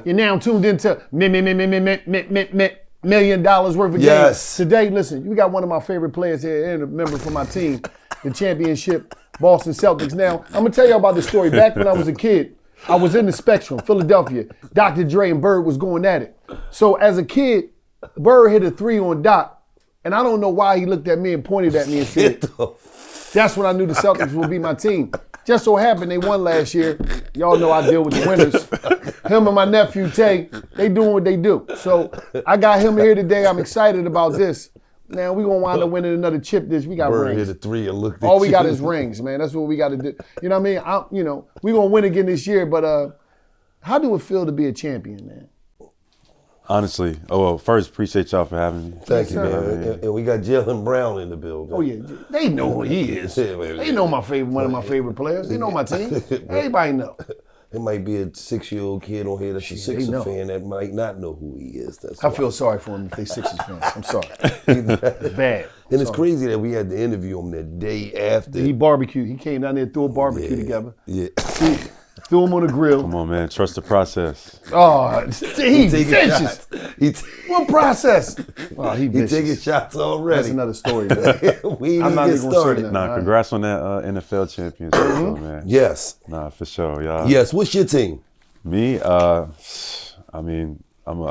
You're now tuned into $1 million worth of games. Today, listen, you got one of my favorite players here and a member from my team, the championship Boston Celtics. Now, I'm going to tell you about this story. Back when I was a kid, I was in the Spectrum, Philadelphia. Dr. Dre and Bird was going at it. So as a kid, Bird hit a 3 on Doc, and I don't know why he looked at me and pointed at me and said, that's when I knew the Celtics would be my team. Just so happened they won last year. Y'all know I deal with the winners. Him and my nephew Tay, they doing what they do. So I got him here today. I'm excited about this. Man, we gonna wind up winning another chip. We got Bird rings. Hit a 3 and looked at All we got is rings, man. That's what we got to do. You know what I mean? We gonna win again this year. But how do it feel to be a champion, man? Honestly, first, appreciate y'all for having me. Thank you, man. And we got Jaylen Brown in the building. Oh, yeah. They know who he is. They know one of my favorite players. They know my team. Everybody know. There might be a 6-year-old kid on here that's a Sixers fan that might not know who he is. I feel sorry for him if they Sixers fans. I'm sorry. It's bad. And it's crazy that we had to interview him the day after. He barbecued. He came down there and threw a barbecue together. Yeah. Threw him on the grill. Come on, man. Trust the process. Oh, he's vicious. What process? Oh, he taking shots already. That's another story, man. I'm not even started. Nah, congrats on that NFL championship, man. Yes. Nah, for sure, y'all. Yes. What's your team? Me, I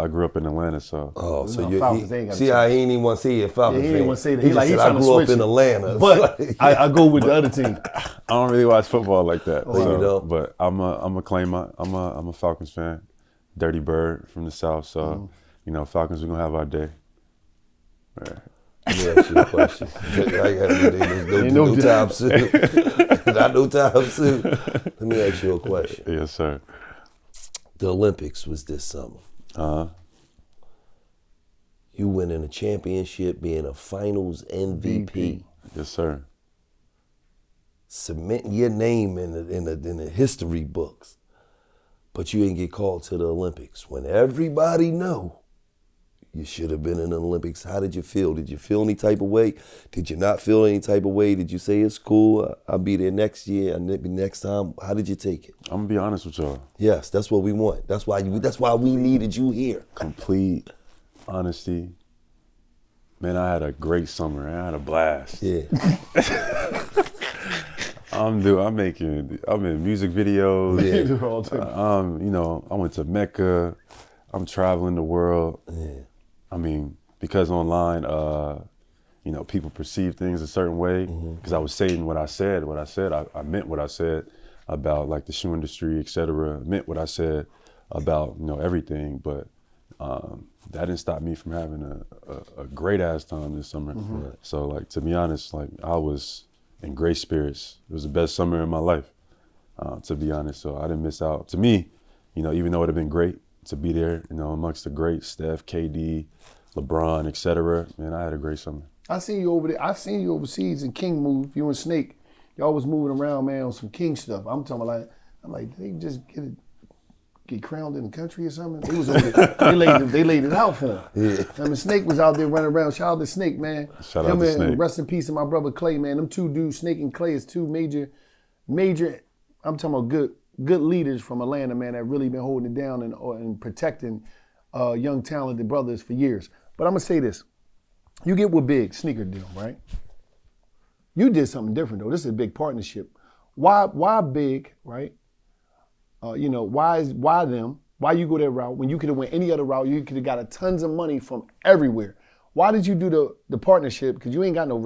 grew up in Atlanta, so. Oh, so see how he ain't even want to say it, Falcons fan. He didn't want to say that. He said, I grew up in Atlanta. But I go with the other team. I don't really watch football like that. You don't? But I'm a Falcons fan. Dirty Bird from the South, so Falcons, we're gonna have our day. Right. Let me ask you a question. No time soon. Not no time soon. Let me ask you a question. Yes, sir. The Olympics was this summer. You winning a championship, being a finals MVP. Yes, sir. Cementing your name in the history books. But you didn't get called to the Olympics. When everybody know you should have been in the Olympics, how did you feel? Did you feel any type of way? Did you not feel any type of way? Did you say it's cool, I'll be there next year, next time? How did you take it? I'm gonna be honest with y'all. Yes, that's what we want. That's why we needed you here. Complete honesty. Man, I had a great summer. I had a blast. Yeah. I'm in music videos. Yeah. I went to Mecca. I'm traveling the world. Yeah. I mean, because online, people perceive things a certain way. Because I was saying what I said. I meant what I said about like the shoe industry, et cetera. I meant what I said about everything. But that didn't stop me from having a great ass time this summer. So like, to be honest, like I was in great spirits. It was the best summer in my life, to be honest. So I didn't miss out. To me, even though it would have been great to be there, amongst the greats, Steph, KD, LeBron, et cetera, man, I had a great summer. I seen you over there. I seen you overseas in King move. You and Snake, y'all was moving around, man, on some King stuff. I'm talking about did they just get crowned in the country or something? They was over there. They laid it out for him. Yeah. I mean, Snake was out there running around. Shout out to Snake, man. Shout out to Snake. Rest in peace to my brother Clay, man. Them two dudes, Snake and Clay, is two major, I'm talking about good leaders from Atlanta, man, that really been holding it down and protecting young, talented brothers for years. But I'm going to say this. You get with Big, sneaker deal, right? You did something different, though. This is a big partnership. Why Big, right? Why them? Why you go that route when you could have went any other route? You could have got tons of money from everywhere. Why did you do the partnership? Because you ain't got no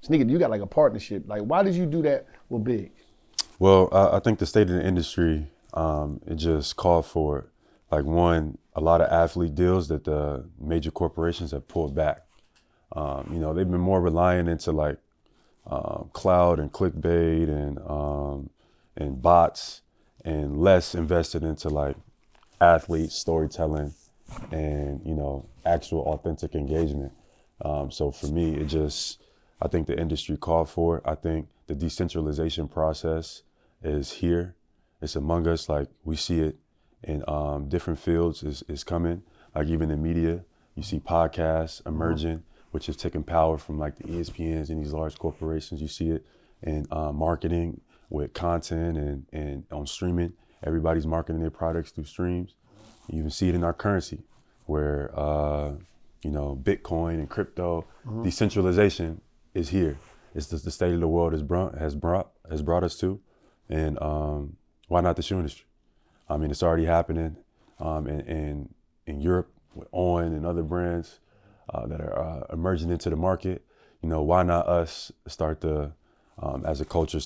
sneaker. You got like a partnership. Like, why did you do that with Big? Well, I think the state of the industry, it just called for it. Like one, a lot of athlete deals that the major corporations have pulled back. They've been more reliant into like cloud and clickbait and bots, and less invested into like athlete storytelling and actual authentic engagement. So for me, I think the industry called for it. I think the decentralization process is here. It's among us. Like we see it in different fields is coming. Like even in media, you see podcasts emerging, which is taking power from like the ESPNs and these large corporations. You see it in marketing with content and on streaming. Everybody's marketing their products through streams. You even see it in our currency, where Bitcoin and crypto, decentralization is here. It's the state of the world has brought us to, and why not the shoe industry? I mean, it's already happening in Europe with On and other brands that are emerging into the market. Why not us start to, as a culture,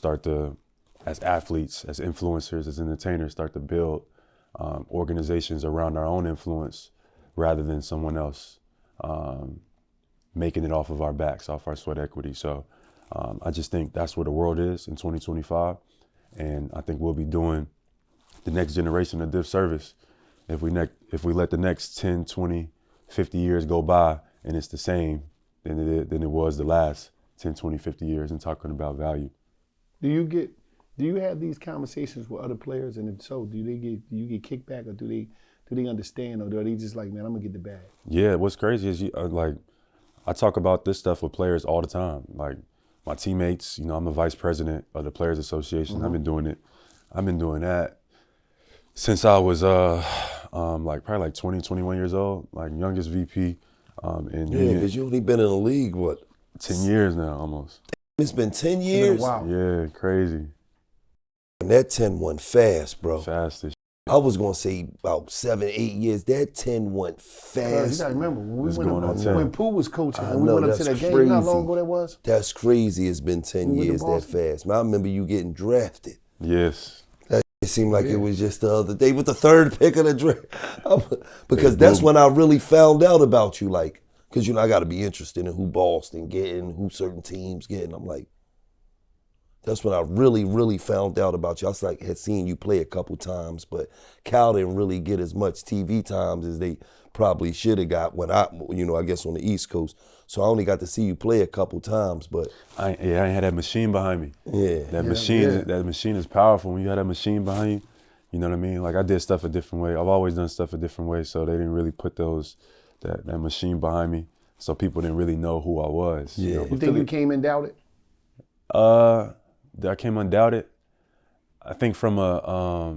as athletes, as influencers, as entertainers, start to build organizations around our own influence rather than someone else making it off of our backs, off our sweat equity. So I just think that's where the world is in 2025. And I think we'll be doing the next generation a disservice if we let the next 10, 20, 50 years go by and it's the same than it was the last 10, 20, 50 years in talking about value. Do you have these conversations with other players, and if so, do you get kickback, or do they understand, or are they just like, man, I'm gonna get the bag? Yeah, what's crazy is I talk about this stuff with players all the time. Like my teammates, I'm the vice president of the Players Association. I've been doing that since I was probably 20, 21 years old, like youngest VP. Because you only been in the league, what? 10 years now, almost. It's been 10 years? Wow. Yeah, crazy. And that 10 went fast, bro. Fast as I was going to say about 7, 8 years. That 10 went fast. You got to remember, when when Pooh was coaching, I when we know, went up to that's that game, crazy. you know how long ago that was? That's crazy. It's been 10 We went to years that Boston. fast. Man, I remember you getting drafted. Yes. It seemed like it was just the other day with the third pick of the draft. Because that's when I really found out about you, because I got to be interested in who Boston getting, who certain teams getting. I'm like, that's when I really, really found out about you. I had seen you play a couple times, but Cal didn't really get as much TV times as they probably should have got when I guess on the East Coast. So I only got to see you play a couple times, but I ain't had that machine behind me. Yeah. That machine is powerful when you have that machine behind you. You know what I mean? Like I did stuff a different way. I've always done stuff a different way, so they didn't really put that machine behind me. So people didn't really know who I was. Yeah. You think you came and doubted? I came undoubted. I think from a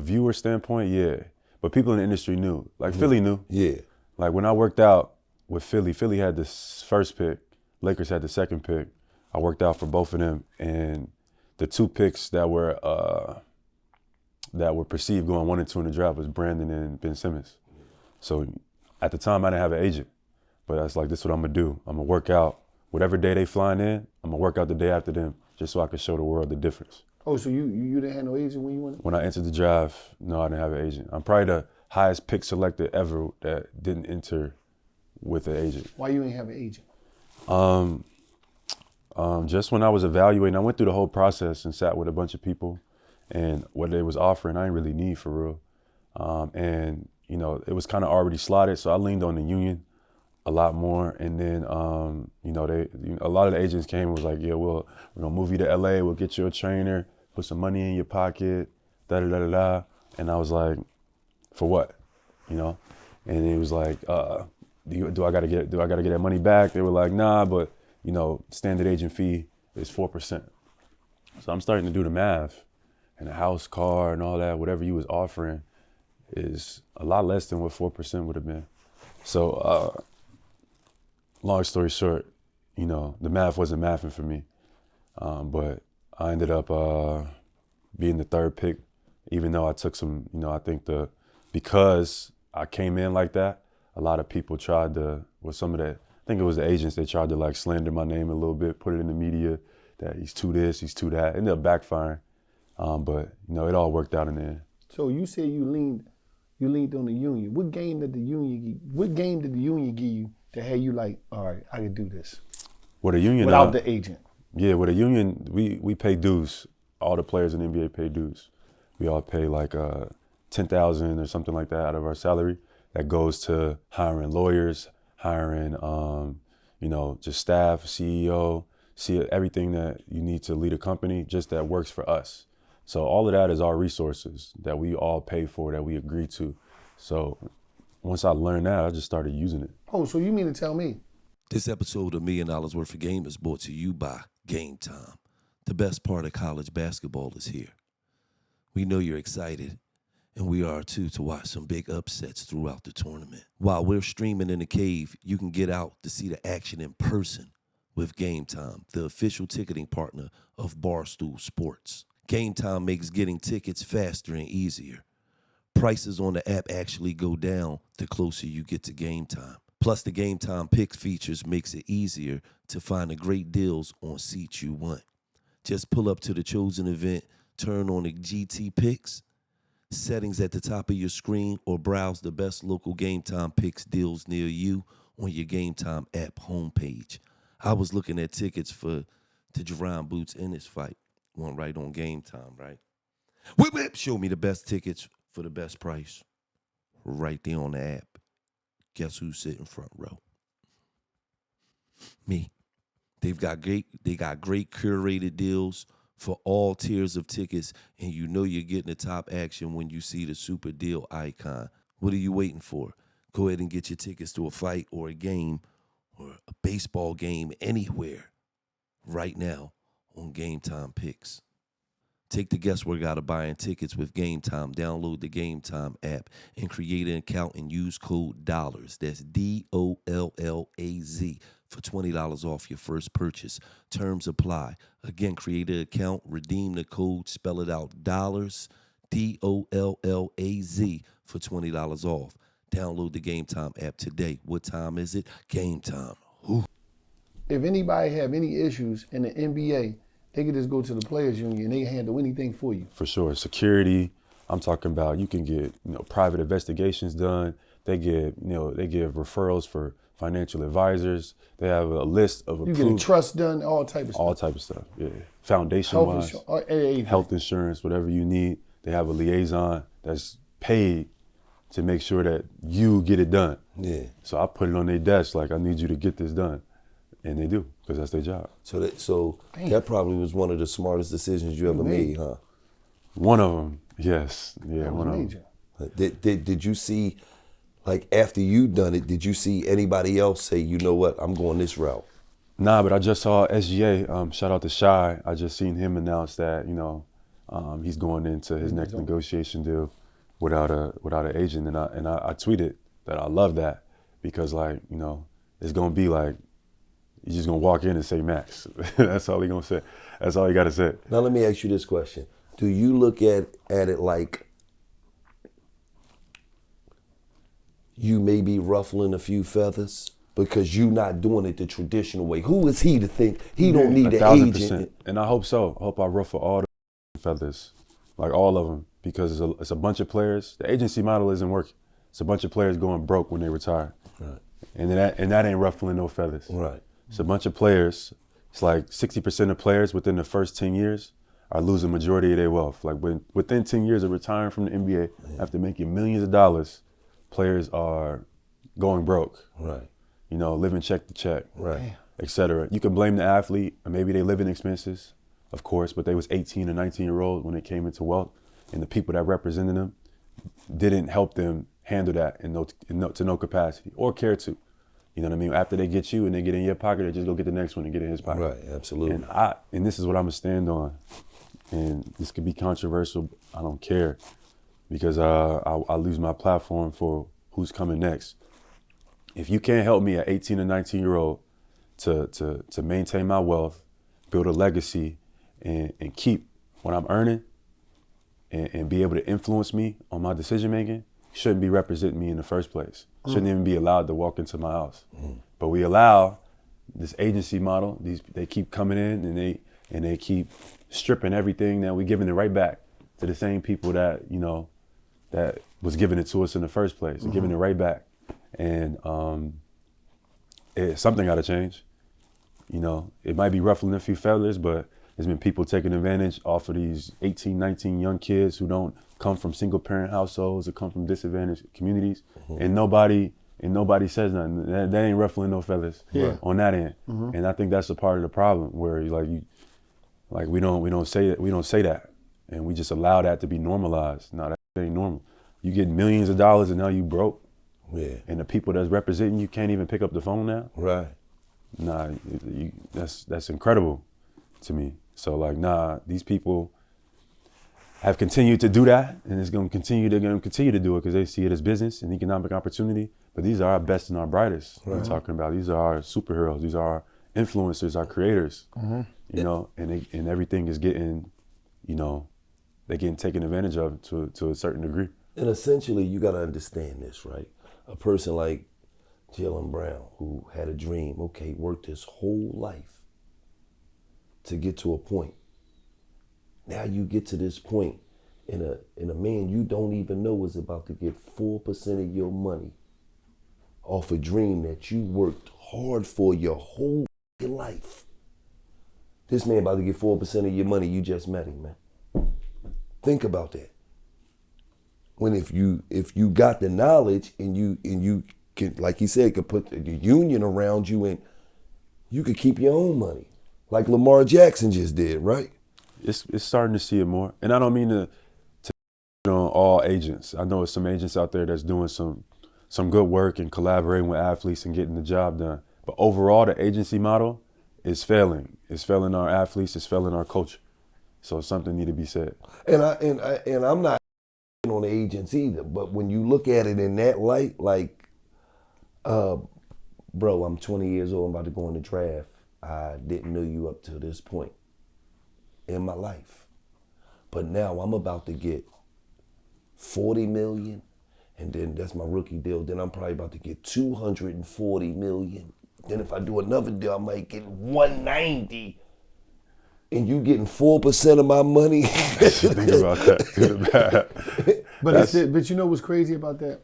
viewer standpoint, yeah. But people in the industry knew. Like Philly knew. Yeah. Like when I worked out with Philly had the first pick, Lakers had the second pick. I worked out for both of them, and the two picks that were perceived going 1 and 2 in the draft was Brandon and Ben Simmons. So at the time I didn't have an agent, but I was like, this is what I'm gonna do. I'm gonna work out whatever day they flying in, I'm gonna work out the day after them just so I could show the world the difference. Oh, so you didn't have no agent when you went? When I entered the draft, no, I didn't have an agent. I'm probably the highest pick selected ever that didn't enter with an agent. Why you ain't have an agent? Just when I was evaluating, I went through the whole process and sat with a bunch of people, and what they was offering, I didn't really need for real. And it was kind of already slotted, so I leaned on the union a lot more. And then, a lot of the agents came and was like, yeah, we're gonna move you to LA, we'll get you a trainer, put some money in your pocket, da-da-da-da-da. And I was like, for what? And it was like, do I gotta get that money back? They were like, nah, but standard agent fee is 4%. So I'm starting to do the math, and a house, car, and all that, whatever you was offering is a lot less than what 4% would have been. So long story short, the math wasn't mathing for me. But I ended up being the third pick, even though I took some, I think because I came in like that, a lot of people tried to, I think it was the agents, they tried to slander my name a little bit, put it in the media that he's too this, he's too that. It ended up backfiring. But it all worked out in the end. So you said you leaned on the union. What game did the union give you to have you like, all right, I can do this? With a union, without the agent. Yeah, with a union, we pay dues. All the players in the NBA pay dues. We all pay $10,000 or something like that out of our salary. That goes to hiring lawyers, hiring just staff, CEO, everything that you need to lead a company, just that works for us. So all of that is our resources that we all pay for, that we agree to. So once I learned that, I just started using it. Oh, so you mean to tell me? This episode of $1 Million Worth of Game is brought to you by Game Time. The best part of college basketball is here. We know you're excited, And we are too, to watch some big upsets throughout the tournament. While we're streaming in the cave, you can get out to see the action in person with Game Time, the official ticketing partner of Barstool Sports. Game Time makes getting tickets faster and easier. Prices on the app actually go down the closer you get to Game Time. Plus, the Game Time Picks features makes it easier to find the great deals on seats you want. Just pull up to the chosen event, turn on the GT Picks, settings at the top of your screen, or browse the best local Game Time Picks deals near you on your Game Time app homepage. I was looking at tickets for the Jerron Boots in this fight. One right on Game Time, right? Whip, whip, show me the best tickets for the best price. Right there on the app. Guess who's sitting front row? Me. They got great curated deals for all tiers of tickets, and you know you're getting the top action when you see the super deal icon. What are you waiting for? Go ahead and get your tickets to a fight or a game or a baseball game anywhere right now on Game Time Picks. Take the guesswork out of buying tickets with Game Time. Download the Game Time app and create an account and use code Dollaz. That's DOLLAZ for $20 off your first purchase. Terms apply. Again, create an account, redeem the code, spell it out, Dollaz, DOLLAZ for $20 off. Download the Game Time app today. What time is it? Game time. Ooh. If anybody have any issues in the NBA, they can just go to the Players Union. They handle anything for you. For sure. Security. I'm talking about you can get, private investigations done. They give referrals for financial advisors. They have a list of approved. You get a trust done, all type of stuff. All type of stuff, yeah. Foundation-wise, health insurance, whatever you need. They have a liaison that's paid to make sure that you get it done. Yeah. So I put it on their desk like, I need you to get this done. And they do, because that's their job. So that probably was one of the smartest decisions you ever made, huh? One of them, yes. Yeah, one of them. Did you see, like after you done it, did you see anybody else say, you know what, I'm going this route? Nah, but I just saw SGA, shout out to Shy. I just seen him announce that, he's going into his next negotiation deal without an agent. And I tweeted that I love that because it's gonna be like, you're just gonna walk in and say Max. That's all he gonna say. That's all you gotta say. Now let me ask you this question. Do you look at it like you may be ruffling a few feathers because you not doing it the traditional way? Who is he to think he don't need an agent? And I hope so. I hope I ruffle all the feathers, like all of them, because it's a bunch of players. The agency model isn't working. It's a bunch of players going broke when they retire. Right. And that ain't ruffling no feathers. Right. It's a bunch of players. It's like 60% of players within the first 10 years are losing majority of their wealth. Like within 10 years of retiring from the NBA, after making millions of dollars, players are going broke. Right. Living check to check. Right. Et cetera. You can blame the athlete, or maybe they living expenses, of course, but they was 18 or 19-year-old when they came into wealth, and the people that represented them didn't help them handle that to no capacity or care to. You know what I mean? After they get you and they get in your pocket, they just go get the next one and get in his pocket. Right, absolutely. And this is what I'm gonna stand on. And this could be controversial, I don't care. Because I lose my platform for who's coming next. If you can't help me at 18 or 19-year-old to maintain my wealth, build a legacy, and keep what I'm earning, and be able to influence me on my decision making, shouldn't be representing me in the first place. Shouldn't even be allowed to walk into my house. But we allow this agency model. They keep coming in and they keep stripping everything that we giving it right back to the same people that that was giving it to us in the first place. They're giving it right back, and something got to change. It might be ruffling a few feathers, but there's been people taking advantage off of these 18, 19 young kids who don't come from single parent households or come from disadvantaged communities, and nobody says nothing. That ain't ruffling no feathers on that end. And I think that's a part of the problem where we don't say that, and we just allow that to be normalized. No, that ain't normal. You get millions of dollars and now you broke. Yeah. And the people that's representing you can't even pick up the phone now. Right. Nah, that's incredible to me. So these people, have continued to do that, and it's going to continue. They're going to continue to do it because they see it as business and economic opportunity. But these are our best and our brightest. We're talking about these are our superheroes. These are our influencers, our creators. You know, and everything is getting, you know, they're getting taken advantage of to a certain degree. And essentially, you got to understand this, right? A person like Jaylen Brown, who had a dream, okay, worked his whole life to get to a point. Now you get to this point, and a man you don't even know is about to get 4% of your money off a dream that you worked hard for your whole life. This man about to get 4% of your money, you just met him, man. Think about that. When if you got the knowledge and you can, like he said, could put the union around you and you could keep your own money, like Lamar Jackson just did, right? It's starting to see it more, and I don't mean to on all agents. I know there's some agents out there that's doing some good work and collaborating with athletes and getting the job done. But overall, the agency model is failing. It's failing our athletes. It's failing our culture. So something need to be said. And I'm not on the agents either. But when you look at it in that light, like, bro, I'm 20 years old. I'm about to go in the draft. I didn't know you up to this point in my life, but now I'm about to get 40 million, and then that's my rookie deal. Then I'm probably about to get 240 million. Then if I do another deal, I might get 190. And you getting 4% of my money. Think about that. But you know what's crazy about that?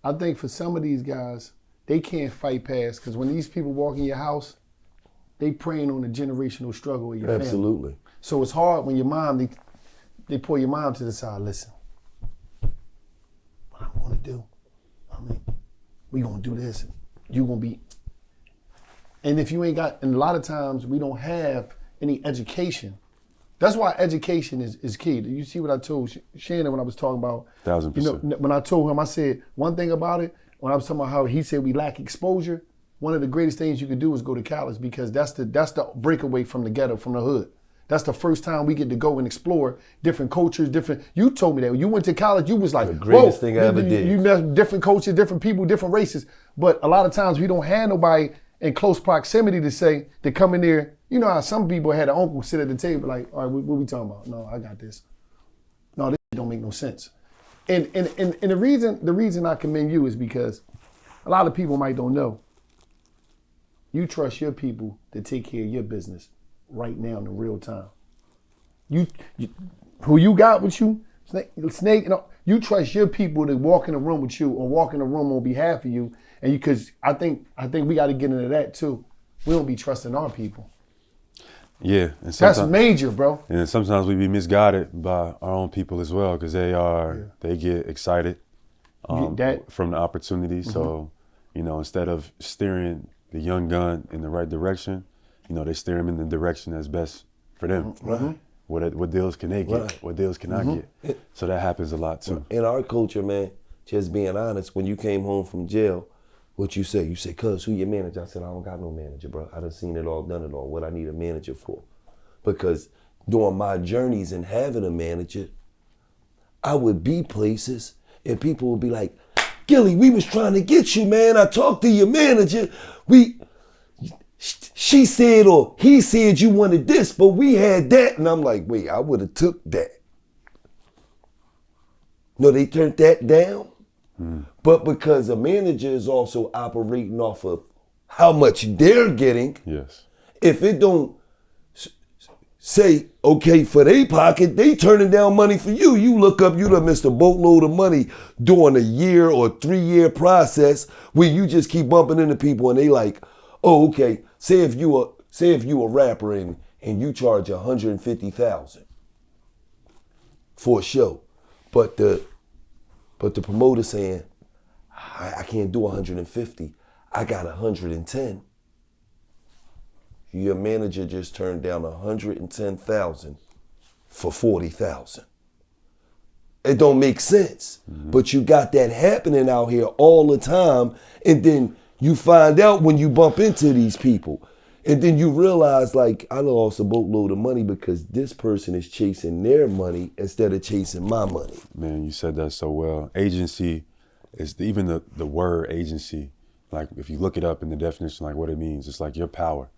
I think for some of these guys, they can't fight past, because when these people walk in your house, they preying on the generational struggle of your family. Absolutely. So it's hard when your mom, they pull your mom to the side. Listen, what I want to do, I mean, we gonna do this. You gonna be. And if you ain't got, and a lot of times we don't have any education. That's why education is key. You see what I told Shannon when I was talking about. 1000%. You know, when I told him, I said one thing about it. When I was talking about how he said we lack exposure, one of the greatest things you could do is go to college, because that's the breakaway from the ghetto, from the hood. That's the first time we get to go and explore different cultures, you told me that. When you went to college, you was like, the greatest thing I ever did. You met different cultures, different people, different races. But a lot of times we don't have nobody in close proximity to come in there. You know how some people had an uncle sit at the table like, all right, what we talking about? No, I got this. No, this don't make no sense. And the reason I commend you is because a lot of people might don't know. You trust your people to take care of your business right now in real time. You who you got with you, Snake, you know, you trust your people to walk in a room with you or walk in a room on behalf of you, and because I think we got to get into that too. We don't be trusting our people. Yeah, and that's major, bro. And sometimes we be misguided by our own people as well, because they get excited from the opportunity. Mm-hmm. So, you know, instead of steering the young gun in the right direction, you know, they steer him in the direction that's best for them. Right. What deals can they get? Right. What deals can I get? So that happens a lot too. In our culture, man, just being honest, when you came home from jail, what you say? You say, cuz, who your manager? I said, I don't got no manager, bro. I done seen it all, done it all. What I need a manager for? Because during my journeys and having a manager, I would be places and people would be like, Gillie, we was trying to get you, man. I talked to your manager. She said or he said you wanted this, but we had that. And I'm like, wait, I would have took that. No, they turned that down. But because a manager is also operating off of how much they're getting, yes. If it don't say, okay, for their pocket, they turning down money for you. You look up, you done missed a boatload of money during a year or 3-year process where you just keep bumping into people and they like, oh, okay, say if you a rapper and you charge $150,000 for a show, but the promoter saying, I can't do 150, I got 110. Your manager just turned down 110,000 for 40,000. It don't make sense. Mm-hmm. But you got that happening out here all the time, and then you find out when you bump into these people, And then you realize, like, I lost a boatload of money because this person is chasing their money instead of chasing my money. Man, you said that so well. Agency is even the word agency. Like, if you look it up in the definition, like what it means, it's like your power.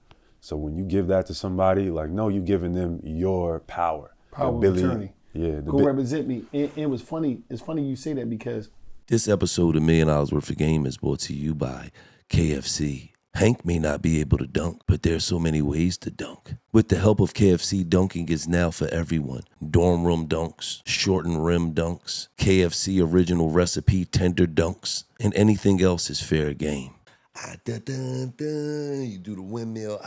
So when you give that to somebody, like, no, you're giving them your power. Power of attorney. Yeah. Go represent me. It was funny. It's funny you say that because This episode of $1 Million Worth of Game is brought to you by KFC. Hank may not be able to dunk, but there's so many ways to dunk. With the help of KFC, dunking is now for everyone. Dorm room dunks, shortened rim dunks, KFC original recipe tender dunks, and anything else is fair game. You do the windmill,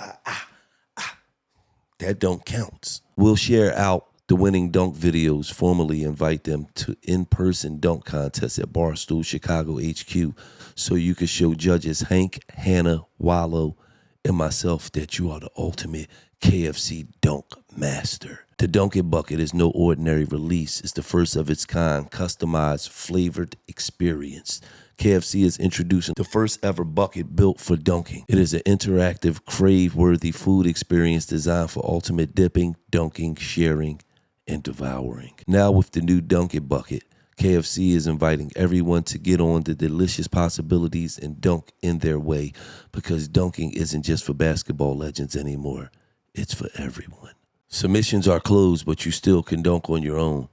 that dunk counts. We'll share out the winning dunk videos, formally invite them to in-person dunk contests at Barstool Chicago HQ so you can show judges Hank, Hannah, Wallo, and myself that you are the ultimate KFC dunk master. The Dunkin' Bucket is no ordinary release. It's the first of its kind, customized, flavored experience. KFC is introducing the first ever bucket built for dunking. It is an interactive, crave-worthy food experience designed for ultimate dipping, dunking, sharing, and devouring. Now with the new Dunkin' Bucket, KFC is inviting everyone to get on the delicious possibilities and dunk in their way, because dunking isn't just for basketball legends anymore. It's for everyone. Submissions are closed, but you still can dunk on your own.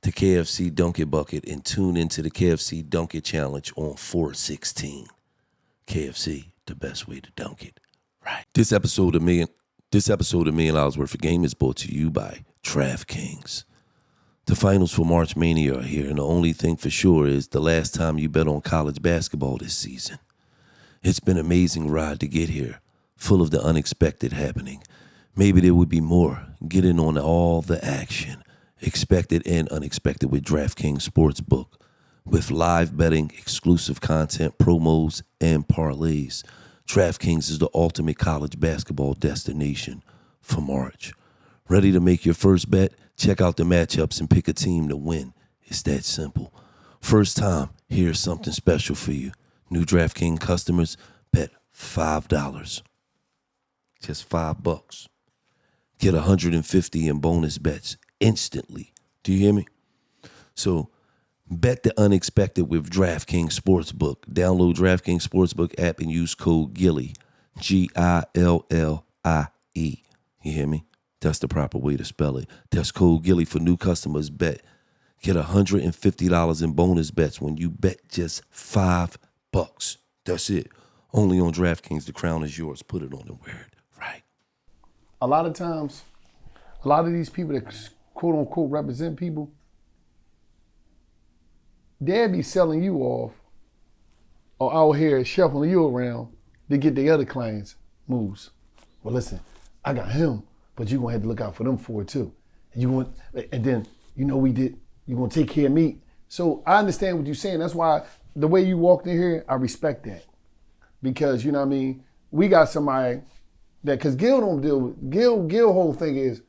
The KFC Dunkin' Bucket and tune into the KFC Dunk It Challenge on 4/16. KFC, the best way to dunk it. Right. This episode of $1 Million Worth of Game is brought to you by DraftKings. The finals for March Mania are here, and the only thing for sure is the last time you bet on college basketball this season. It's been an amazing ride to get here, full of the unexpected happening. Maybe there would be more. Get in on all the action, expected and unexpected, with DraftKings Sportsbook. With live betting, exclusive content, promos, and parlays, DraftKings is the ultimate college basketball destination for March. Ready to make your first bet? Check out the matchups and pick a team to win. It's that simple. First time, here's something special for you. New DraftKings customers, bet $5. Just $5. Get $150 in bonus bets instantly. Do you hear me? So bet the unexpected with DraftKings Sportsbook. Download DraftKings Sportsbook app and use code Gillie, Gillie. You hear me? That's the proper way to spell it. That's code Gillie for new customers. Bet. Get $150 in bonus bets when you bet just $5. That's it. Only on DraftKings. The crown is yours. Put it on the word. Right. a lot of times, a lot of these people that quote unquote represent people, they'll be selling you off or out here shuffling you around to get the other clients' moves. Well, listen, I got him, but you're gonna have to look out for them for it too. And then, you know, you're gonna take care of me. So I understand what you're saying. That's why the way you walked in here, I respect that. Because, you know what I mean, we got somebody that, because Gil don't deal with, Gil whole thing is,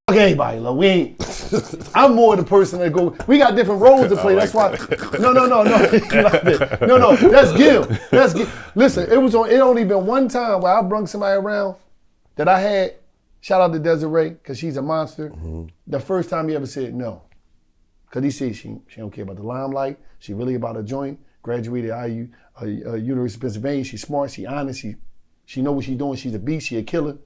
fuck everybody, look, we ain't, I'm more the person that go, we got different roles to play, that's why, no, that's Gil, Listen, it only been one time where I brung somebody around that I had, shout out to Desiree, because she's a monster, the first time he ever said no. Because he said she don't care about the limelight, she really about a joint, graduated IU, University of Pennsylvania, she's smart, she honest, she know what she's doing, she's a beast, she a killer.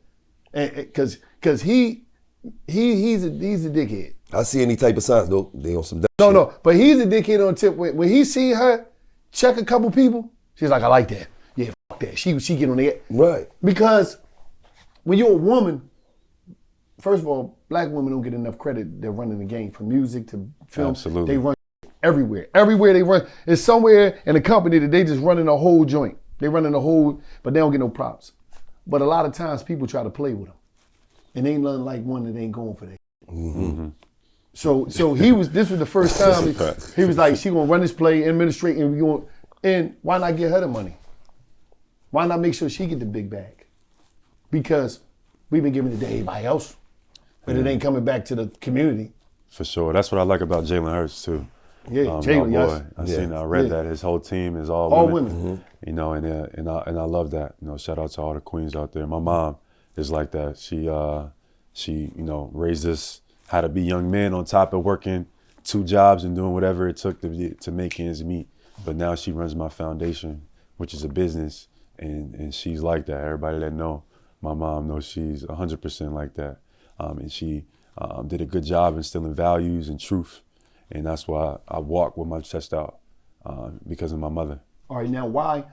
And because he's a dickhead. I see any type of signs though, they on some No, but he's a dickhead on tip. When he see her check a couple people, she's like, I like that. Yeah, fuck that. She get on the right. Because when you're a woman, first of all, black women don't get enough credit. They're running the game from music to film. Absolutely. They run everywhere. Everywhere they run, it's somewhere in a company that they just running a whole joint. They running a whole, but they don't get no props. But a lot of times people try to play with them. And ain't nothing like one that ain't going for that. Mm-hmm. So this was the first time he was like, she gonna run this play, administrate, and why not get her the money? Why not make sure she get the big bag? Because we've been giving it to everybody else, but it ain't coming back to the community. For sure. That's what I like about Jaylen Hurts too. Yeah, Jaylen, yes. I read that his whole team is all women. You know, and I love that. You know, shout out to all the queens out there. My mom is like that. She you know, raised us how to be young men on top of working 2 jobs and doing whatever it took to make ends meet. But now she runs my foundation, which is a business, and she's like that. Everybody that know my mom knows she's 100% like that. And she did a good job instilling values and truth. And that's why I walk with my chest out, because of my mother. All right, now why?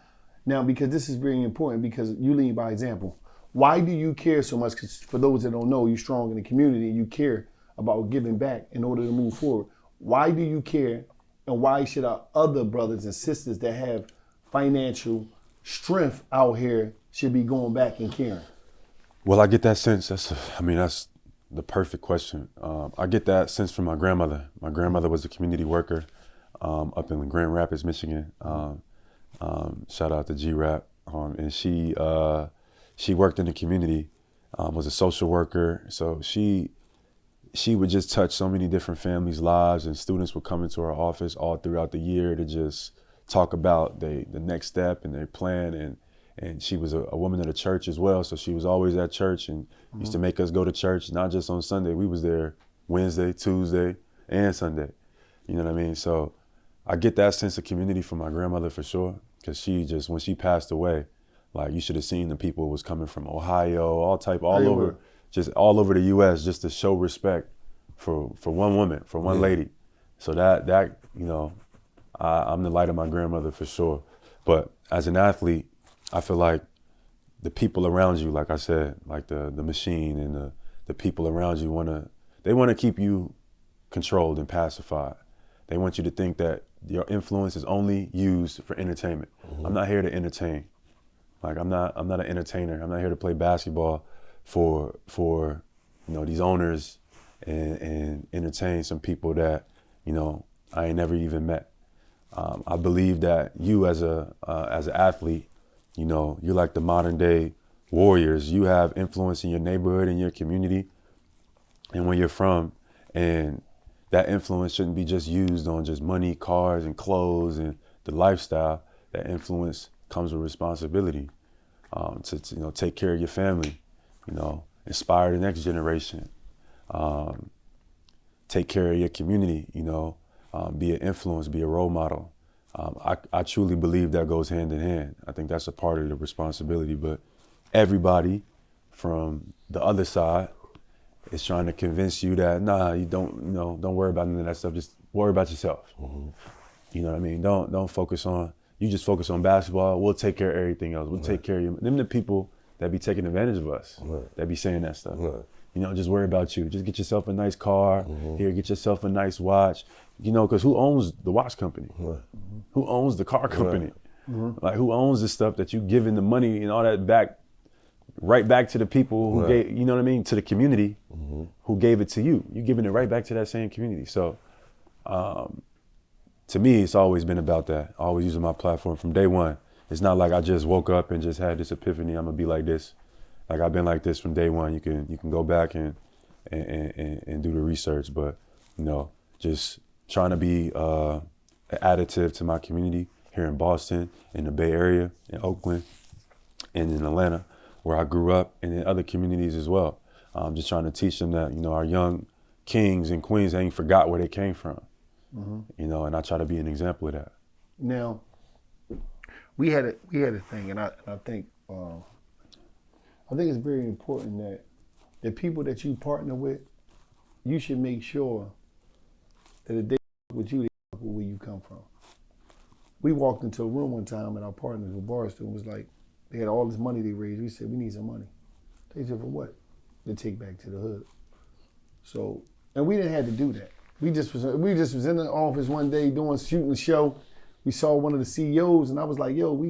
Now, because this is very important, because you lead by example. Why do you care so much? Because for those that don't know, you're strong in the community and you care about giving back in order to move forward. Why do you care, and why should our other brothers and sisters that have financial strength out here should be going back and caring? Well, I get that sense. That's the perfect question. I get that sense from my grandmother. My grandmother was a community worker up in Grand Rapids, Michigan. Shout out to G-Rap. And she worked in the community, was a social worker. So she would just touch so many different families' lives, and students would come into her office all throughout the year to just talk about the next step and their plan. And she was a woman of the church as well, so she was always at church and used to make us go to church, not just on Sunday. We was there Wednesday, Tuesday, and Sunday. You know what I mean? So I get that sense of community from my grandmother for sure, because she just, when she passed away, like, you should have seen the people who was coming from Ohio, all over the U.S. just to show respect for one woman, for one lady. So that you know, I'm the light of my grandmother for sure. But as an athlete, I feel like the people around you, like I said, like the machine and the people around you they want to keep you controlled and pacified. They want you to think that your influence is only used for entertainment. I'm not here to entertain. Like, I'm not an entertainer. I'm not here to play basketball for you know, these owners and entertain some people that, you know, I ain't never even met. I believe that you as an athlete, you know, you're like the modern day warriors. You have influence in your neighborhood, in your community, and where you're from. And that influence shouldn't be just used on just money, cars, and clothes, and the lifestyle. That influence comes with responsibility, to you know, take care of your family, you know, inspire the next generation, take care of your community, you know, be an influence, be a role model. I truly believe that goes hand in hand. I think that's a part of the responsibility, but everybody from the other side is trying to convince you that, nah, you don't worry about none of that stuff, just worry about yourself. You know what I mean? Don't focus on, you just focus on basketball, we'll take care of everything else. We'll take care of you. Them the people that be taking advantage of us, that be saying that stuff. You know, just worry about you. Just get yourself a nice car, here, get yourself a nice watch. You know, because who owns the watch company? Who owns the car company? Like, who owns the stuff that you giving the money and all that back, right back to the people who gave, you know what I mean, to the community who gave it to you. You're giving it right back to that same community. So, to me, it's always been about that. Always using my platform from day one. It's not like I just woke up and just had this epiphany, I'm gonna be like this. Like, I've been like this from day one. You can go back and do the research, but, you know, just trying to be an additive to my community here in Boston, in the Bay Area, in Oakland, and in Atlanta, where I grew up, and in other communities as well. Just trying to teach them that, you know, our young kings and queens ain't forgot where they came from. You know, and I try to be an example of that. Now, we had a thing, and I think it's very important that the people that you partner with, you should make sure that if they with you, they with where you come from. We walked into a room one time, and our partners with Barstool was like, they had all this money they raised. We said, we need some money. They said, for what? To take back to the hood. So, and we didn't have to do that. We just was in the office one day shooting a show. We saw one of the CEOs, and I was like, yo,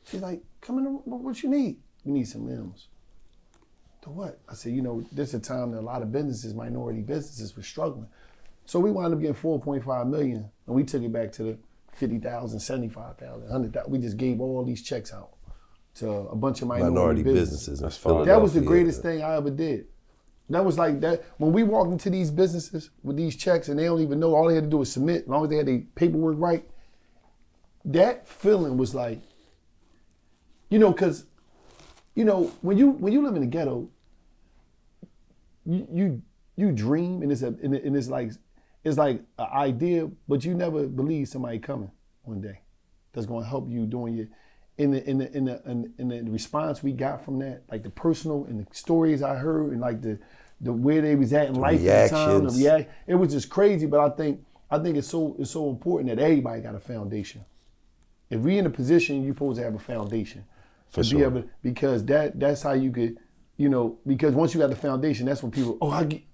she's like, come in, what you need? We need some M's. To what? I said, you know, this is a time that a lot of businesses, minority businesses, were struggling. So we wound up getting $4.5 million, and we took it back to the 50,000, 75,000, 100,000. We just gave all these checks out to a bunch of minority businesses. That's that was the greatest thing I ever did. That was like that. When we walked into these businesses with these checks and they don't even know, all they had to do was submit, as long as they had their paperwork right, that feeling was like, because, when you live in the ghetto, you dream and it's like an idea, but you never believe somebody coming one day that's gonna help you doing your. In the response we got from that, like the personal and the stories I heard and like the where they was at in life at the time, it was just crazy. But I think it's so important that everybody got a foundation. If we in a position, you're supposed to have a foundation. For to sure. be able, because that's how you could, because once you got the foundation, that's when people,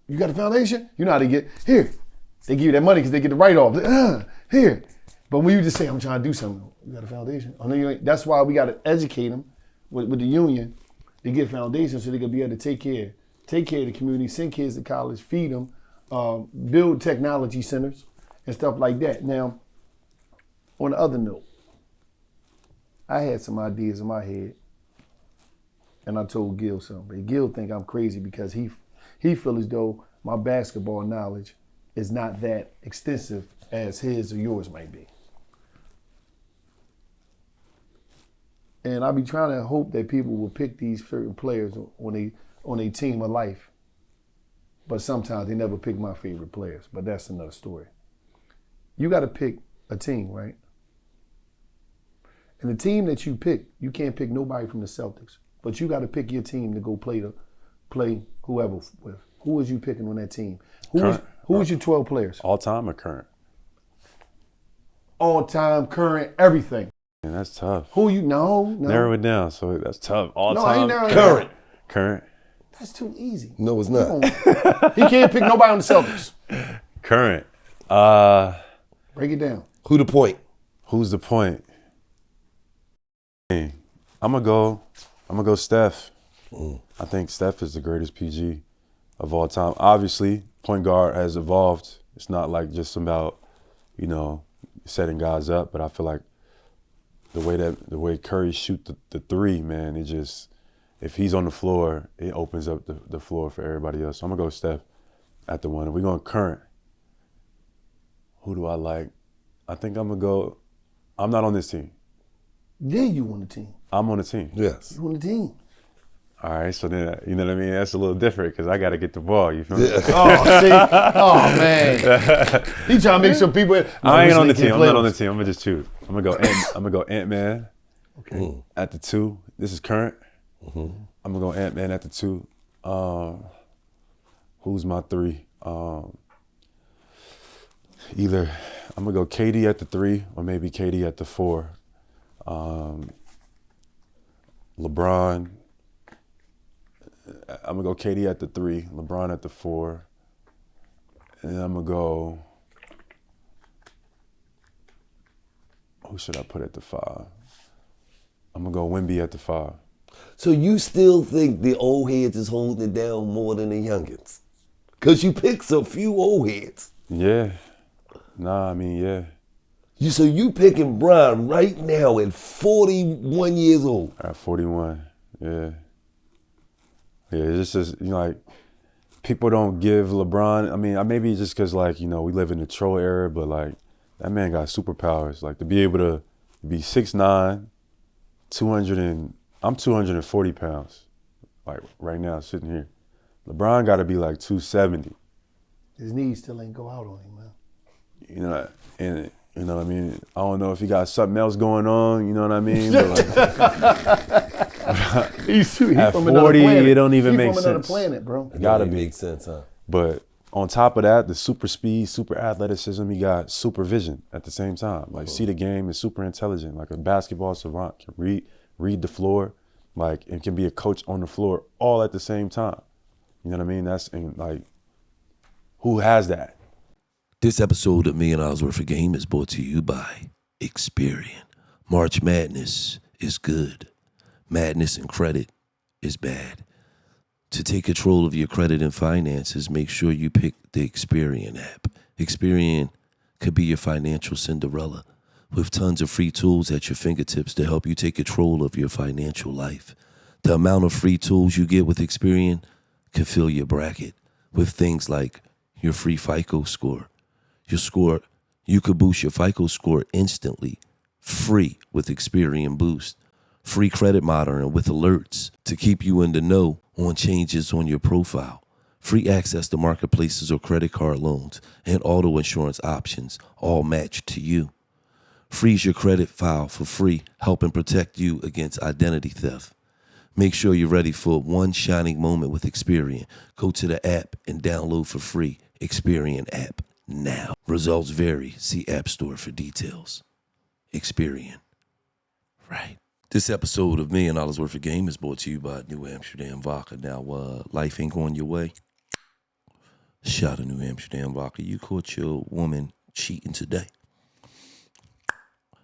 you got a foundation? You know how to get, here. They give you that money because they get the write-off. Here. But when you just say, I'm trying to do something, you got a foundation? I know you ain't. That's why we got to educate them with the union to get foundation so they can be able to take care of the community, send kids to college, feed them, build technology centers and stuff like that. Now, on the other note, I had some ideas in my head and I told Gil something. But Gil think I'm crazy because he feel as though my basketball knowledge is not that extensive as his or yours might be. And I be trying to hope that people will pick these certain players on a team of life. But sometimes they never pick my favorite players. But that's another story. You got to pick a team, right? And the team that you pick, you can't pick nobody from the Celtics. But you got to pick your team to go play whoever with. Who was you picking on that team? Who was your 12 players? All time or current? All time, current, everything. Man, that's tough. Who you know? No. Narrow it down. So that's tough. All No, I time. ain't narrowing it Current. Current. That's too easy. No, it's not. He can't pick nobody on the Celtics. Current. Break it down. Who the point? Who's the point? I'm gonna go Steph. I think Steph is the greatest PG of all time. Obviously, point guard has evolved. It's not like just about, setting guys up, but I feel like the way Curry shoot the three, man, it just, if he's on the floor, it opens up the floor for everybody else. So I'm gonna go Steph at the one. If we're going current, who do I like? I think I'm not on this team. Yeah, you on the team. I'm on the team. Yes. You on the team. All right, so then, you know what I mean? That's a little different because I got to get the ball, you feel me? Oh, see? Oh, man. He trying to make sure people... I ain't on the team. I'm not on the team. I'm going to just choose. I'm going to go Ant-Man at the 2. This is current. I'm going to go Ant-Man at the 2. Who's my 3? Either I'm going to go KD at the 3 or maybe KD at the 4. LeBron... I'm going to go KD at the 3, LeBron at the 4, and then I'm going to go, who should I put at the 5? I'm going to go Wemby at the 5. So you still think the old heads is holding it down more than the youngins? Because you picked a few old heads. Yeah. Nah, I mean, yeah. So you picking Bron right now at 41 years old. At 41, yeah. Yeah, it's just, like, people don't give LeBron, I mean, maybe just because, like, we live in the troll era, but, like, that man got superpowers. Like, to be able to be 6'9", I'm 240 pounds, like, right now, sitting here. LeBron got to be, like, 270. His knees still ain't go out on him, man. And, you know what I mean? I don't know if he got something else going on, you know what I mean? But, like, He's at from 40, it don't even make sense. He's from another sense. planet, bro. It Gotta don't be. make sense, huh? But on top of that, the super speed, super athleticism, he got supervision at the same time. Like, see the game, is super intelligent. Like a basketball savant, can read the floor, like, and can be a coach on the floor all at the same time. You know what I mean? Like, who has that? This episode of $1 Million Worth of Game is brought to you by Experian. March Madness is good. Madness and credit is bad. To take control of your credit and finances, make sure you pick the Experian app. Experian could be your financial Cinderella with tons of free tools at your fingertips to help you take control of your financial life. The amount of free tools you get with Experian can fill your bracket with things like your free FICO score. You could boost your FICO score instantly, free with Experian Boost. Free credit monitoring with alerts to keep you in the know on changes on your profile. Free access to marketplaces or credit card loans and auto insurance options, all matched to you. Freeze your credit file for free, helping protect you against identity theft. Make sure you're ready for one shining moment with Experian. Go to the app and download for free Experian app now. Results vary. See App Store for details. Experian. Right. This episode of $1 Million Worth of Game is brought to you by New Amsterdam Vodka. Now, life ain't going your way. Shot of New Amsterdam Vodka. You caught your woman cheating today.